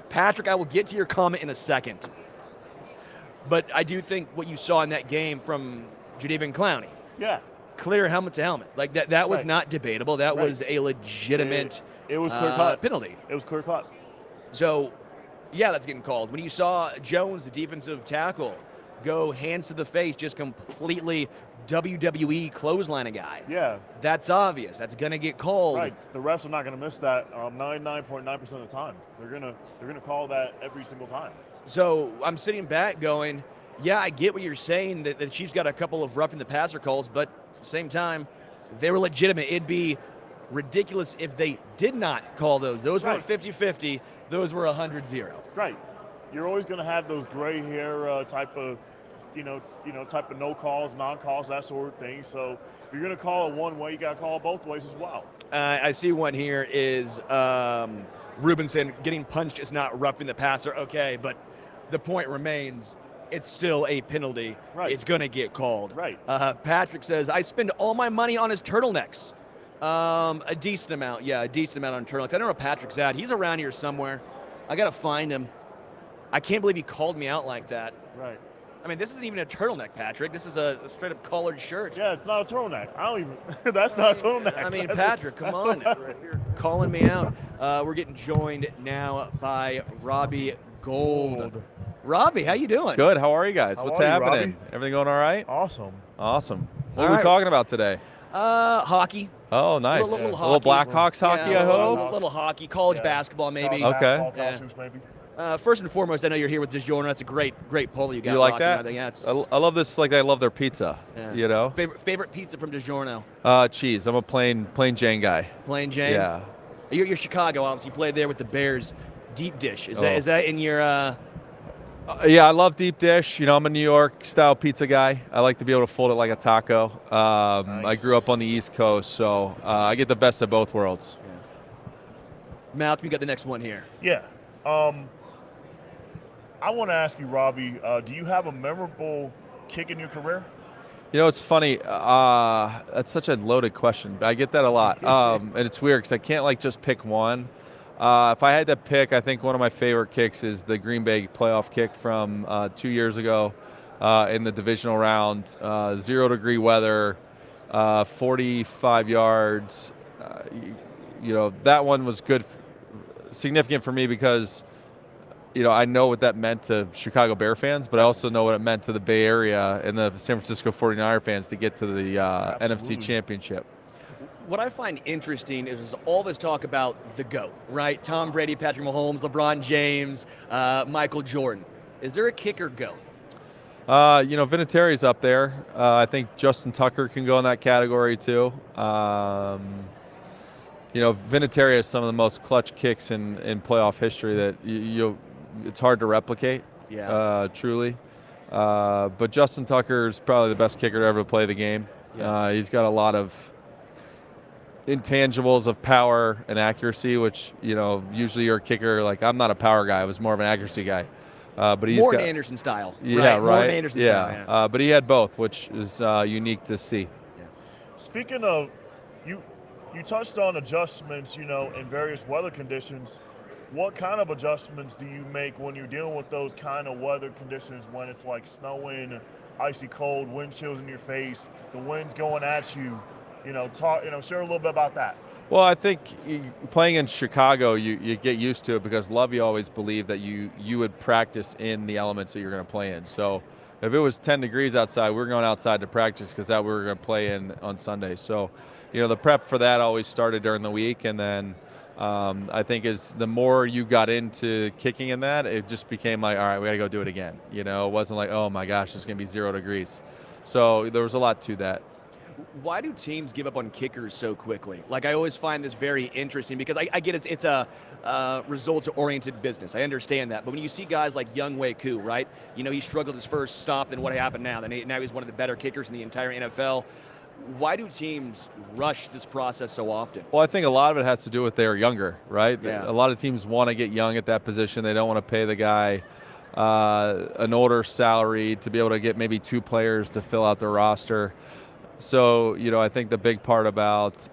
Patrick, I will get to your comment in a second. But I do think what you saw in that game from Jadeveon Clowney. Yeah. Clear helmet to helmet. Like that was not debatable. That was a legitimate it was clear cut penalty. It was clear cut. So Yeah, that's getting called. When you saw Jones, the defensive tackle, go hands to the face, just completely WWE clothesline a guy. Yeah. That's obvious. That's going to get called. Right. The refs are not going to miss that 99.9% of the time. They're gonna call that every single time. So I'm sitting back going, yeah, I get what you're saying, that the Chiefs got a couple of roughing the passer calls, but at the same time, they were legitimate. It'd be ridiculous if they did not call those. Those weren't 50-50. Those were 100-0. Right. You're always going to have those gray hair type of, type of no calls, non-calls, that sort of thing. So if you're going to call it one way, you got to call it both ways as well. I see one here is Rubinson getting punched is not roughing the passer. Okay, but the point remains, it's still a penalty. Right. It's going to get called. Right. Patrick says, I spend all my money on his turtlenecks. A decent amount. Yeah, a decent amount on turtlenecks. I don't know where Patrick's at. He's around here somewhere. I got to find him. I can't believe he called me out like that. Right. I mean, this isn't even a turtleneck, Patrick. This is a straight-up collared shirt. Yeah, it's not a turtleneck. I don't even. That's not a turtleneck. I mean, Patrick, come on. Calling me out. We're getting joined now by Robbie Gould. Robbie, how you doing? Good. How are you guys? How What's are you, happening? Robbie? Everything going all right? Awesome. Awesome. What All are we right. talking about today? Hockey. Oh, nice. Little A hockey. little Blackhawks hockey, Yeah, I a hope. little hockey, college Yeah. basketball maybe. College basketball, Yeah. college hoops, maybe. First and foremost, I know you're here with DiGiorno. That's a great polo you got. You like rocking that? out there. Yeah, it's I love this. Like I love their pizza. Yeah. You know, favorite pizza from DiGiorno. cheese. I'm a plain Jane guy. Plain Jane. Yeah. You're Chicago, obviously. You played there with the Bears. Deep dish. Is Oh. that in your? Yeah, I love deep dish. You know, I'm a New York style pizza guy. I like to be able to fold it like a taco. I Nice. grew up on the East Coast, so I get the best of both worlds. Malcom, you got the next one here. Yeah. I want to ask you, Robbie, do you have a memorable kick in your career? You know, it's funny. That's such a loaded question. I get that a lot, and it's weird because I can't just pick one. If I had to pick, I think one of my favorite kicks is the Green Bay playoff kick from 2 years ago in the divisional round. 0-degree weather, 45 yards. That one was good, significant for me because I know what that meant to Chicago Bear fans, but I also know what it meant to the Bay Area and the San Francisco 49er fans to get to the NFC Championship. What I find interesting is all this talk about the GOAT, right? Tom Brady, Patrick Mahomes, LeBron James, Michael Jordan. Is there a kicker GOAT? Vinatieri's up there. I think Justin Tucker can go in that category too. Vinatieri has some of the most clutch kicks in playoff history that it's hard to replicate. Yeah. Truly. But Justin Tucker is probably the best kicker to ever play the game. Yeah. He's got a lot of intangibles of power and accuracy, which usually you're a kicker. Like, I'm not a power guy; I was more of an accuracy guy. But he's Morton got Anderson style. Yeah, right. Morton Anderson yeah. style. Yeah. But he had both, which is unique to see. Speaking of, you touched on adjustments, in various weather conditions. What kind of adjustments do you make when you're dealing with those kind of weather conditions when it's like snowing, icy cold, wind chills in your face, the wind's going at you? Share a little bit about that. Well, I think playing in Chicago, you get used to it because Lovey always believed that you would practice in the elements that you're going to play in. So if it was 10 degrees outside, we're going outside to practice because that we were going to play in on Sunday. So, the prep for that always started during the week, and then I think as the more you got into kicking in that, it just became like, all right, we got to go do it again. It wasn't like, oh my gosh, it's going to be 0 degrees. So there was a lot to that. Why do teams give up on kickers so quickly? Like, I always find this very interesting because I get it's a results-oriented business. I understand that. But when you see guys like Young Wei Koo, right? He struggled his first stop, then what happened now? Now he's one of the better kickers in the entire NFL. Why do teams rush this process so often? Well, I think a lot of it has to do with they're younger, right? Yeah. A lot of teams want to get young at that position. They don't want to pay the guy an older salary to be able to get maybe 2 players to fill out their roster. So, I think the big part about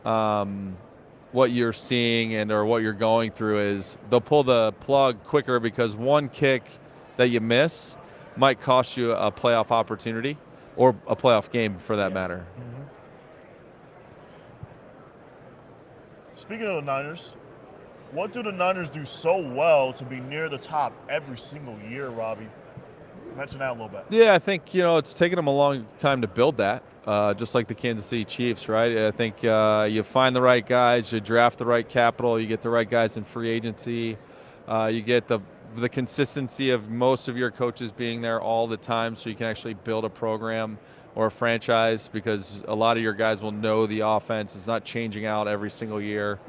what you're seeing or what you're going through is they'll pull the plug quicker because one kick that you miss might cost you a playoff opportunity or a playoff game for that matter. Speaking of the Niners, What do the Niners do so well to be near the top every single year, Robbie? Mention that a little bit. Yeah, I think, it's taken them a long time to build that, just like the Kansas City Chiefs, right? I think you find the right guys, you draft the right capital, you get the right guys in free agency, you get the consistency of most of your coaches being there all the time, so you can actually build a program or a franchise, because a lot of your guys will know the offense. It's not changing out every single year.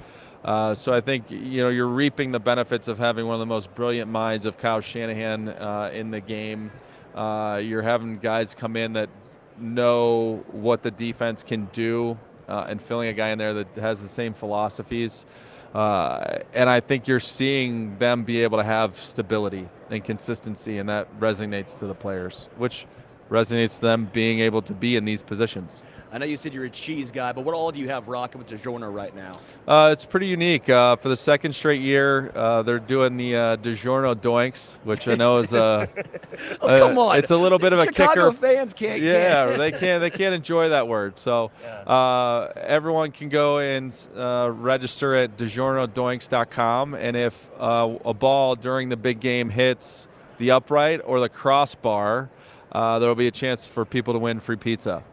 So I think, you're reaping the benefits of having one of the most brilliant minds of Kyle Shanahan in the game. You're having guys come in that know what the defense can do, and filling a guy in there that has the same philosophies. And I think you're seeing them be able to have stability and consistency, and that resonates to the players, which resonates to them being able to be in these positions. I know you said you're a cheese guy, but what all do you have rocking with DiGiorno right now? It's pretty unique. For the second straight year, they're doing the DiGiorno Doinks, which I know is come on. It's a little bit of a Chicago kicker. fans can't. Yeah, they can't enjoy that word. So everyone can go and register at DiGiornoDoinks.com, and if a ball during the big game hits the upright or the crossbar, there will be a chance for people to win free pizza.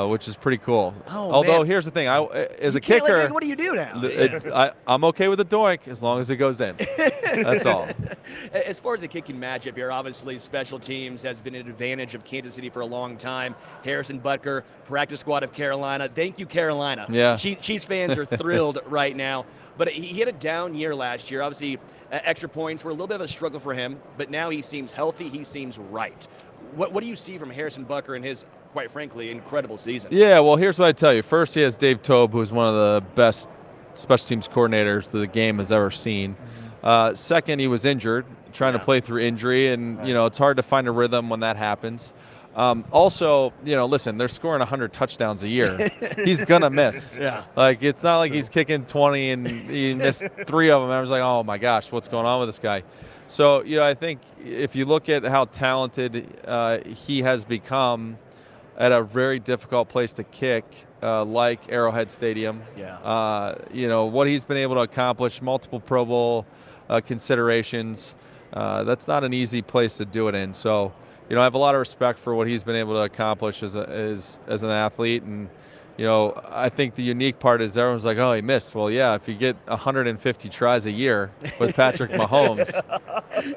Which is pretty cool. Oh, although man. Here's the thing, as You a can't kicker, what do you do now? I'm okay with the doink as long as it goes in. That's all. As far as the kicking matchup here, obviously special teams has been an advantage of Kansas City for a long time. Harrison Butker, practice squad of Carolina. Thank you, Carolina. Yeah. Chiefs fans are thrilled right now. But he had a down year last year. Obviously, extra points were a little bit of a struggle for him, but now he seems healthy. He seems right. What do you see from Harrison Butker in his, quite frankly, incredible season? Yeah, well, here's what I tell you. First, he has Dave Tobe, who's one of the best special teams coordinators that the game has ever seen. Second, he was injured, trying to play through injury, and it's hard to find a rhythm when that happens. Also, listen, they're scoring 100 touchdowns a year. He's gonna miss. Yeah. Like, it's not like he's kicking 20 and he missed 3 of them. I was like, oh my gosh, what's going on with this guy? So, I think if you look at how talented he has become at a very difficult place to kick, like Arrowhead Stadium, what he's been able to accomplish, multiple Pro Bowl considerations, that's not an easy place to do it in. So, I have a lot of respect for what he's been able to accomplish as an athlete. And, I think the unique part is everyone's like, oh, he missed. Well, yeah, if you get 150 tries a year with Patrick Mahomes,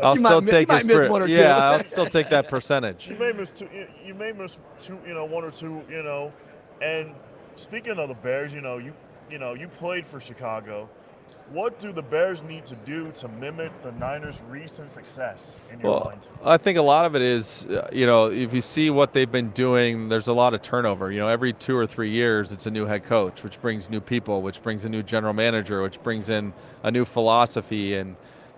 I'll still take his miss one or two. Yeah, I'll still take that percentage. You may miss two. You may miss two. One or two. And speaking of the Bears, you played for Chicago. What do the Bears need to do to mimic the Niners' recent success in your mind? I think a lot of it is, if you see what they've been doing, there's a lot of turnover. Every 2 or 3 years, it's a new head coach, which brings new people, which brings a new general manager, which brings in a new philosophy. And,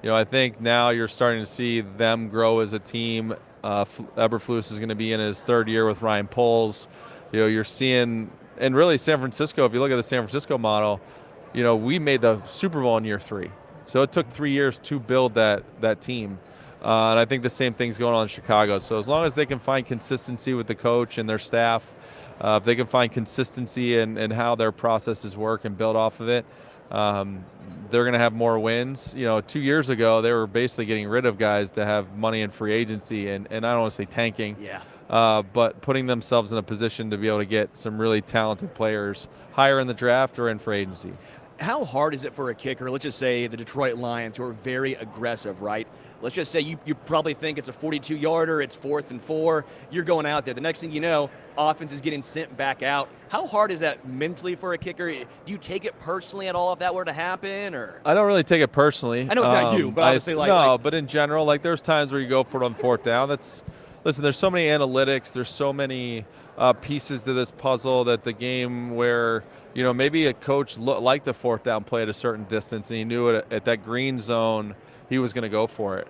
I think now you're starting to see them grow as a team. Eberflus is going to be in his 3rd year with Ryan Poles. You're seeing, and really San Francisco, if you look at the San Francisco model, we made the Super Bowl in year 3. So it took 3 years to build that team. And I think the same thing's going on in Chicago. So as long as they can find consistency with the coach and their staff, if they can find consistency in how their processes work and build off of it, they're going to have more wins. 2 years ago, they were basically getting rid of guys to have money in free agency, and I don't want to say tanking. Yeah. But putting themselves in a position to be able to get some really talented players higher in the draft or in free agency. How hard is it for a kicker? Let's just say the Detroit Lions, who are very aggressive, right? Let's just say you probably think it's a 42-yarder, it's 4th and 4. You're going out there. The next thing you know, offense is getting sent back out. How hard is that mentally for a kicker? Do you take it personally at all if that were to happen? Or I don't really take it personally. I know it's not you, but obviously but in general, there's times where you go for it on 4th down. Listen, there's so many analytics, there's so many pieces to this puzzle that the game where, maybe a coach liked a 4th down play at a certain distance and he knew it at that green zone he was going to go for it.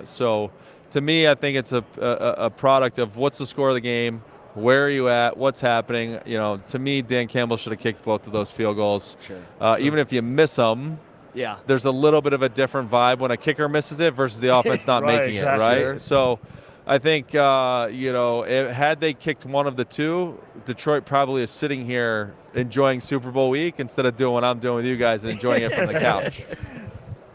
So to me, I think it's a product of what's the score of the game, where are you at, what's happening. To me, Dan Campbell should have kicked both of those field goals. Sure. Even if you miss them, there's a little bit of a different vibe when a kicker misses it versus the offense not making it, right? Sure. So I think, had they kicked one of the two, Detroit probably is sitting here enjoying Super Bowl week instead of doing what I'm doing with you guys and enjoying it from the couch.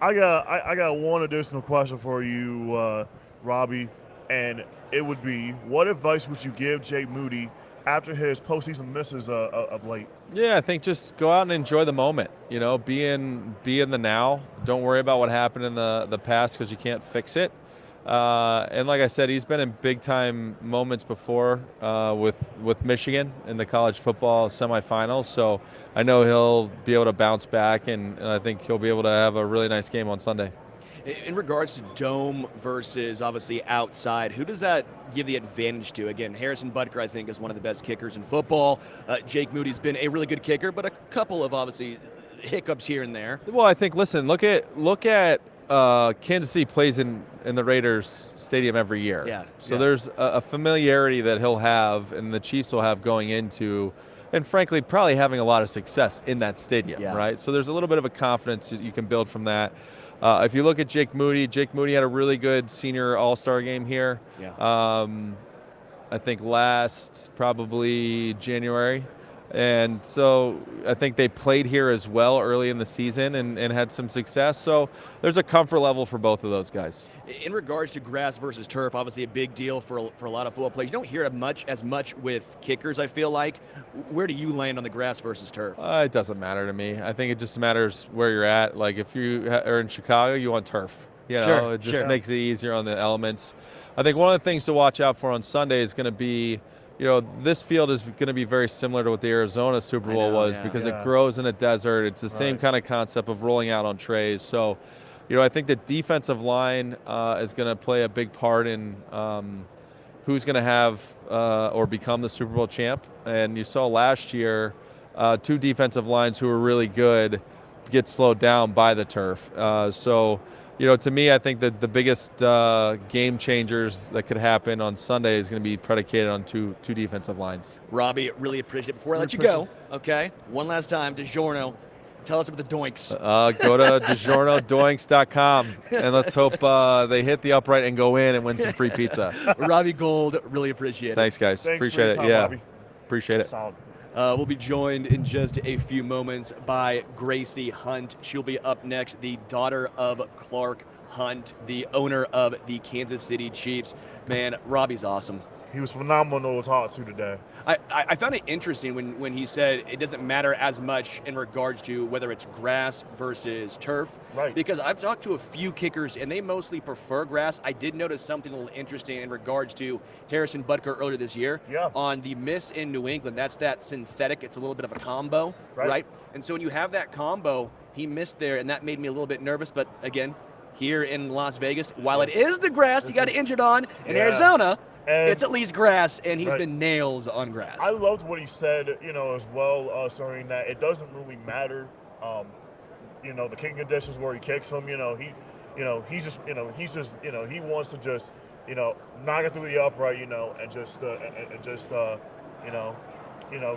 I got one additional question for you, Robbie, and it would be, what advice would you give Jake Moody after his postseason misses of late? Yeah, I think just go out and enjoy the moment. Be in the now. Don't worry about what happened in the past because you can't fix it. And like I said, he's been in big-time moments before with Michigan in the college football semifinals. So I know he'll be able to bounce back, and I think he'll be able to have a really nice game on Sunday. In regards to dome versus obviously outside, who does that give the advantage to? Again, Harrison Butker, I think, is one of the best kickers in football. Jake Moody's been a really good kicker, but a couple of obviously hiccups here and there. Well, I think, listen, look at Kansas City plays in the Raiders Stadium every year. Yeah. So there's a familiarity that he'll have and the Chiefs will have going into, and frankly, probably having a lot of success in that stadium, right? So there's a little bit of a confidence you can build from that. If you look at Jake Moody had a really good senior all-star game here. Yeah. I think last probably January. And so I think they played here as well early in the season and had some success. So there's a comfort level for both of those guys. In regards to grass versus turf, obviously a big deal for a lot of football players. You don't hear it as much with kickers, I feel like. Where do you land on the grass versus turf? It doesn't matter to me. I think it just matters where you're at. Like if you are in Chicago, you want turf. It just makes it easier on the elements. I think one of the things to watch out for on Sunday is going to be, this field is going to be very similar to what the Arizona Super Bowl was because it grows in a desert. It's the same kind of concept of rolling out on trays. So, I think the defensive line is going to play a big part in who's going to have or become the Super Bowl champ. And you saw last year 2 defensive lines who were really good get slowed down by the turf. To me, I think that the biggest game changers that could happen on Sunday is going to be predicated on two defensive lines. Robbie, really appreciate it. Before I let you go, okay, one last time, DiGiorno, tell us about the doinks. Go to DiGiornoDoinks.com, and let's hope they hit the upright and go in and win some free pizza. Robbie Gould, really appreciate it. Thanks, guys. Thanks appreciate it. for your time, Robbie. Appreciate it. Solid. We'll be joined in just a few moments by Gracie Hunt. She'll be up next, the daughter of Clark Hunt, the owner of the Kansas City Chiefs. Man, Robbie's awesome. He was phenomenal to talk to today. I found it interesting when he said it doesn't matter as much in regards to whether it's grass versus turf. Right. Because I've talked to a few kickers, and they mostly prefer grass. I did notice something a little interesting in regards to Harrison Butker earlier this year. Yeah. On the miss in New England, that's that synthetic. It's a little bit of a combo, right? And so when you have that combo, he missed there, and that made me a little bit nervous. But again, here in Las Vegas, while it is the grass he got injured on, in Arizona, it's at least grass, and he's been nails on grass. I loved what he said, as well, starting that it doesn't really matter, the kicking conditions where he kicks them. He wants to just, knock it through the upright, and just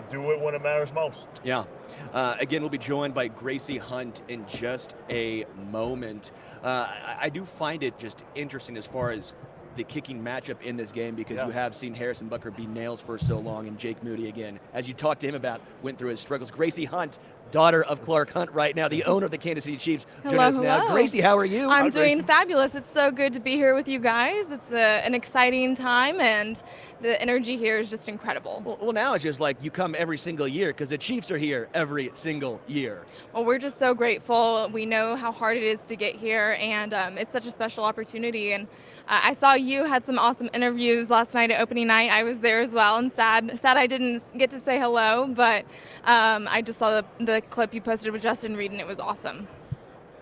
do it when it matters most. Yeah. Again, we'll be joined by Gracie Hunt in just a moment. I do find it just interesting as far as the kicking matchup in this game because you have seen Harrison Butker be nails for so long, and Jake Moody, again, as you talked to him about, went through his struggles. Gracie Hunt, daughter of Clark Hunt right now, the owner of the Kansas City Chiefs, joining us now. Gracie, how are you? I'm doing fabulous. It's so good to be here with you guys. It's an exciting time, and the energy here is just incredible. Well, now it's just like you come every single year because the Chiefs are here every single year. Well, we're just so grateful. We know how hard it is to get here, and it's such a special opportunity. And I saw you had some awesome interviews last night at opening night. I was there as well, and sad I didn't get to say hello, but I just saw the clip you posted with Justin Reed, and it was awesome.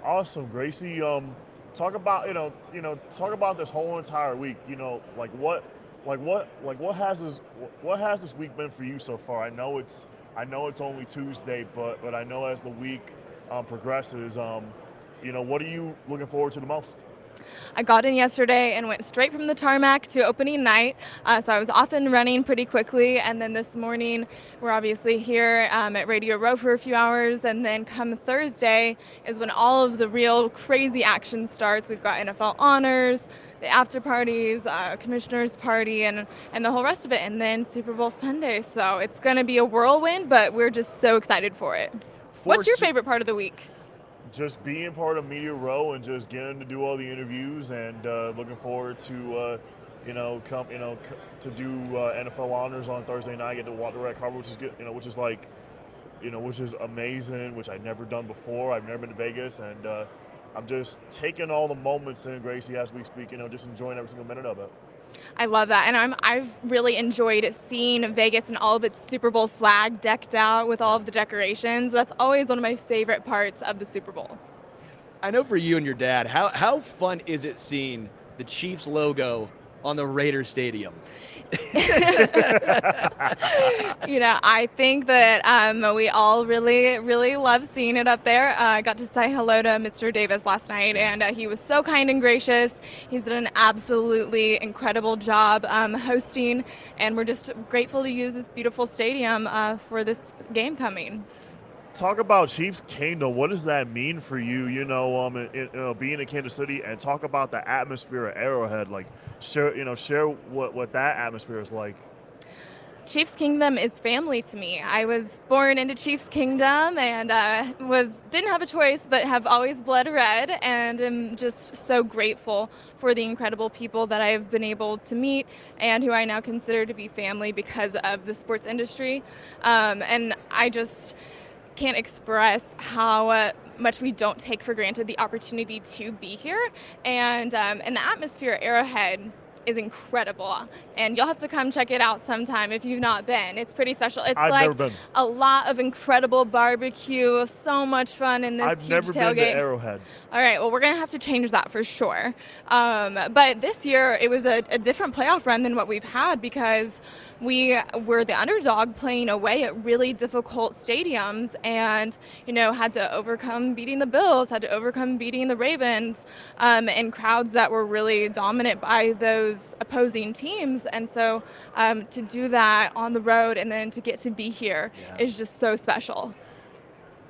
Awesome, Gracie. Talk about talk about this whole entire week. What has this week been for you so far? I know it's only Tuesday, but I know as the week progresses, what are you looking forward to the most? I got in yesterday and went straight from the tarmac to opening night, so I was off and running pretty quickly, and then this morning we're obviously here at Radio Row for a few hours, and then come Thursday is when all of the real crazy action starts. We've got NFL honors, the after parties, commissioner's party, and the whole rest of it, and then Super Bowl Sunday, so it's going to be a whirlwind, but we're just so excited for it. What's your favorite part of the week? Just being part of Media Row and just getting to do all the interviews, and looking forward to to do NFL honors on Thursday night. Get to walk the red carpet, which is good, which is amazing, which I've never done before. I've never been to Vegas, and I'm just taking all the moments in, Gracie, as we speak. Just enjoying every single minute of it. I love that, and I've really enjoyed seeing Vegas and all of its Super Bowl swag decked out with all of the decorations. That's always one of my favorite parts of the Super Bowl. I know for you and your dad, how fun is it seeing the Chiefs logo on the Raiders Stadium? I think that we all really, really love seeing it up there. I got to say hello to Mr. Davis last night, and he was so kind and gracious. He's done an absolutely incredible job hosting, and we're just grateful to use this beautiful stadium for this game coming. Talk about Chiefs Kingdom. What does that mean for you? Being in Kansas City, and talk about the atmosphere at Arrowhead. Share what that atmosphere is like. Chiefs Kingdom is family to me. I was born into Chiefs Kingdom and didn't have a choice, but have always bled red, and am just so grateful for the incredible people that I've been able to meet and who I now consider to be family because of the sports industry. And I just can't express how much we don't take for granted the opportunity to be here, and the atmosphere at Arrowhead is incredible, and you'll have to come check it out sometime if you've not been. It's pretty special. It's never been. A lot of incredible barbecue, so much fun in this I've huge never tailgate. been to Arrowhead. All right, well, we're going to have to change that for sure. But this year, it was a different playoff run than what we've had because we were the underdog playing away at really difficult stadiums, and had to overcome beating the Bills, had to overcome beating the Ravens, and crowds that were really dominant by those opposing teams. And so to do that on the road and then to get to be here is just so special.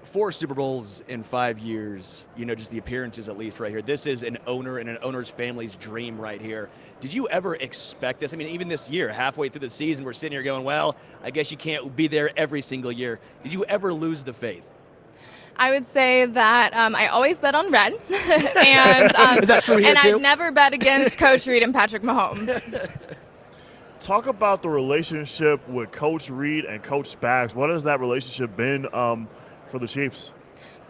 4 Super Bowls in 5 years, just the appearances at least right here. This is an owner and an owner's family's dream right here. Did you ever expect this? I mean, even this year, halfway through the season, we're sitting here going, well, I guess you can't be there every single year. Did you ever lose the faith? I would say that I always bet on red, and is that true here and too? I've never bet against Coach Reed and Patrick Mahomes. Talk about the relationship with Coach Reed and Coach Spags. What has that relationship been for the Chiefs?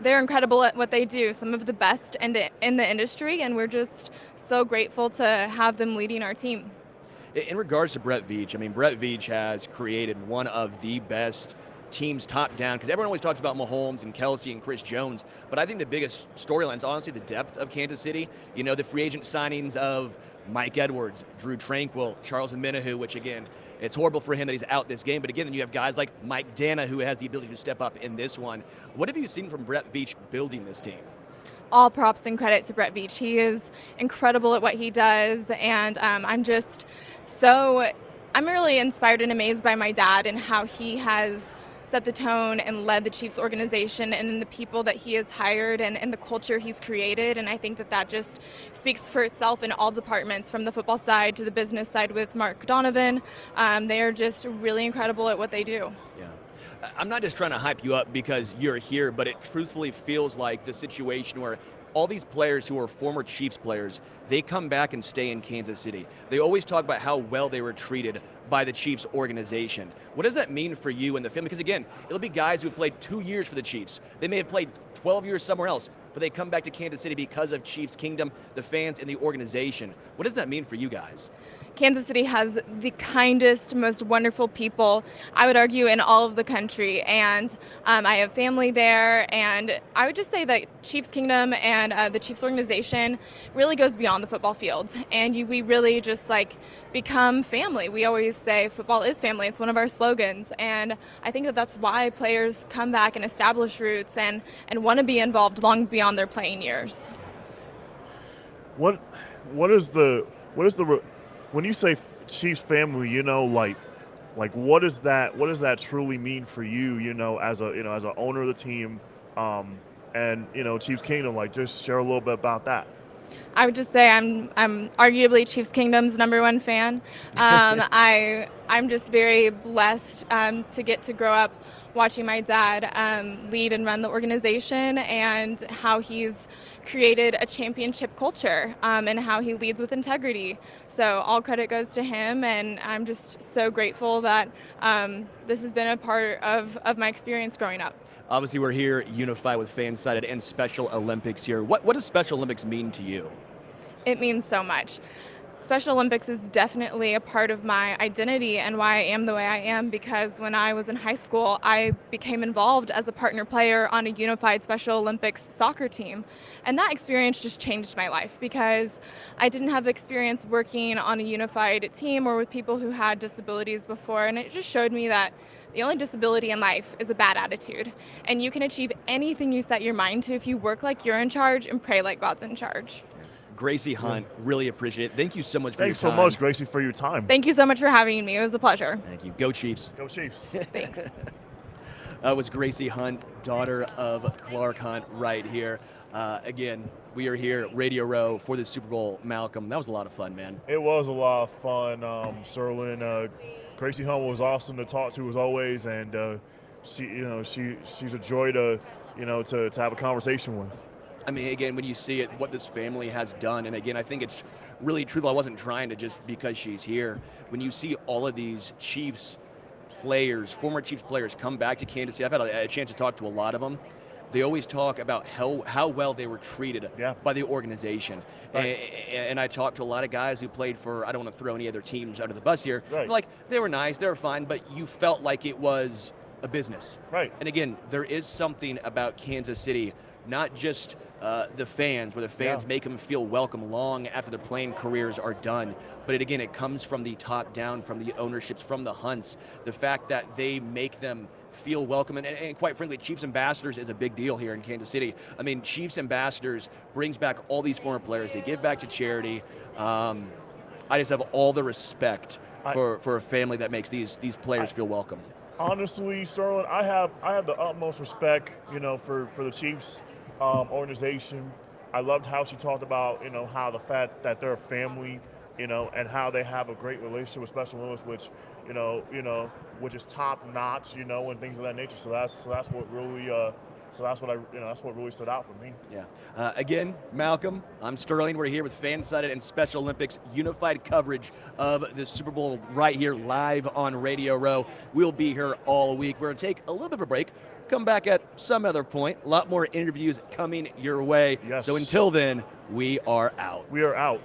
They're incredible at what they do, some of the best in the industry, and we're just so grateful to have them leading our team. In regards to Brett Veach, I mean, Brett Veach has created one of the best teams top down, because everyone always talks about Mahomes and Kelsey and Chris Jones, but I think the biggest storyline is honestly the depth of Kansas City. The free agent signings of Mike Edwards, Drew Tranquill, Charles Omenihu, which again, it's horrible for him that he's out this game, but again, then you have guys like Mike Dana who has the ability to step up in this one. What have you seen from Brett Veach building this team? All props and credit to Brett Veach. He is incredible at what he does, and I'm really inspired and amazed by my dad and how he has set the tone and led the Chiefs organization and the people that he has hired and the culture he's created. And I think that just speaks for itself in all departments, from the football side to the business side with Mark Donovan. They are just really incredible at what they do. Yeah. I'm not just trying to hype you up because you're here, but it truthfully feels like the situation where all these players who are former Chiefs players, they come back and stay in Kansas City. They always talk about how well they were treated by the Chiefs organization. What does that mean for you and the family? Because again, it'll be guys who have played 2 years for the Chiefs. They may have played 12 years somewhere else, but they come back to Kansas City because of Chiefs Kingdom, the fans, and the organization. What does that mean for you guys? Kansas City has the kindest, most wonderful people, I would argue, in all of the country. And I have family there. And I would just say that Chiefs Kingdom and the Chiefs organization really goes beyond the football field. And we really just become family. We always say football is family. It's one of our slogans. And I think that's why players come back and establish roots and want to be involved long beyond their playing years. what is the when you say Chiefs family, what does that truly mean for you, as an owner of the team, and Chiefs Kingdom, like, just share a little bit about that. I would just say I'm arguably Chiefs Kingdom's #1 fan. I'm just very blessed to get to grow up watching my dad lead and run the organization, and how he's created a championship culture, and how he leads with integrity. So all credit goes to him, and I'm just so grateful that this has been a part of my experience growing up. Obviously, we're here unified with FanSided and Special Olympics here. What does Special Olympics mean to you? It means so much. Special Olympics is definitely a part of my identity and why I am the way I am, because when I was in high school, I became involved as a partner player on a unified Special Olympics soccer team. And that experience just changed my life, because I didn't have experience working on a unified team or with people who had disabilities before. And it just showed me that the only disability in life is a bad attitude. And you can achieve anything you set your mind to if you work like you're in charge and pray like God's in charge. Gracie Hunt, really appreciate it. Thank you so much for your time. Thanks so much, Gracie, for your time. Thank you so much for having me. It was a pleasure. Thank you. Go Chiefs. Go Chiefs. Thanks. That was Gracie Hunt, daughter of Clark Hunt, right here. Again, we are here at Radio Row for the Super Bowl. Malcom, that was a lot of fun, man. It was a lot of fun, Sterling. Gracie Hunt was awesome to talk to as always, and she's a joy to have a conversation with. I mean, again, when you see it, what this family has done, and again, I think it's really truthful. I wasn't trying to just because she's here. When you see all of these Chiefs players, former Chiefs players, come back to Kansas City, I've had a chance to talk to a lot of them. They always talk about how well they were treated by the organization. Right. And I talked to a lot of guys who played for, I don't want to throw any other teams under the bus here. Right. Like, they were nice, they were fine, but you felt like it was a business. Right. And again, there is something about Kansas City, not just the fans, where the fans make them feel welcome long after their playing careers are done. But it comes from the top down, from the ownerships, from the Hunts. The fact that they make them feel welcome, and quite frankly, Chiefs Ambassadors is a big deal here in Kansas City. I mean, Chiefs Ambassadors brings back all these former players. They give back to charity. I just have all the respect for a family that makes these players feel welcome. Honestly, Sterling, I have the utmost respect, for the Chiefs organization. I loved how she talked about, how the fact that they're a family, and how they have a great relationship with Special Olympics, which, which is top notch, and things of that nature. So that's what really, that's what really stood out for me. Yeah. Again, Malcom, I'm Sterling. We're here with FanSided and Special Olympics unified coverage of the Super Bowl right here live on Radio Row. We'll be here all week. We're going to take a little bit of a break. Come back at some other point. A lot more interviews coming your way. Yes. So until then, we are out. We are out.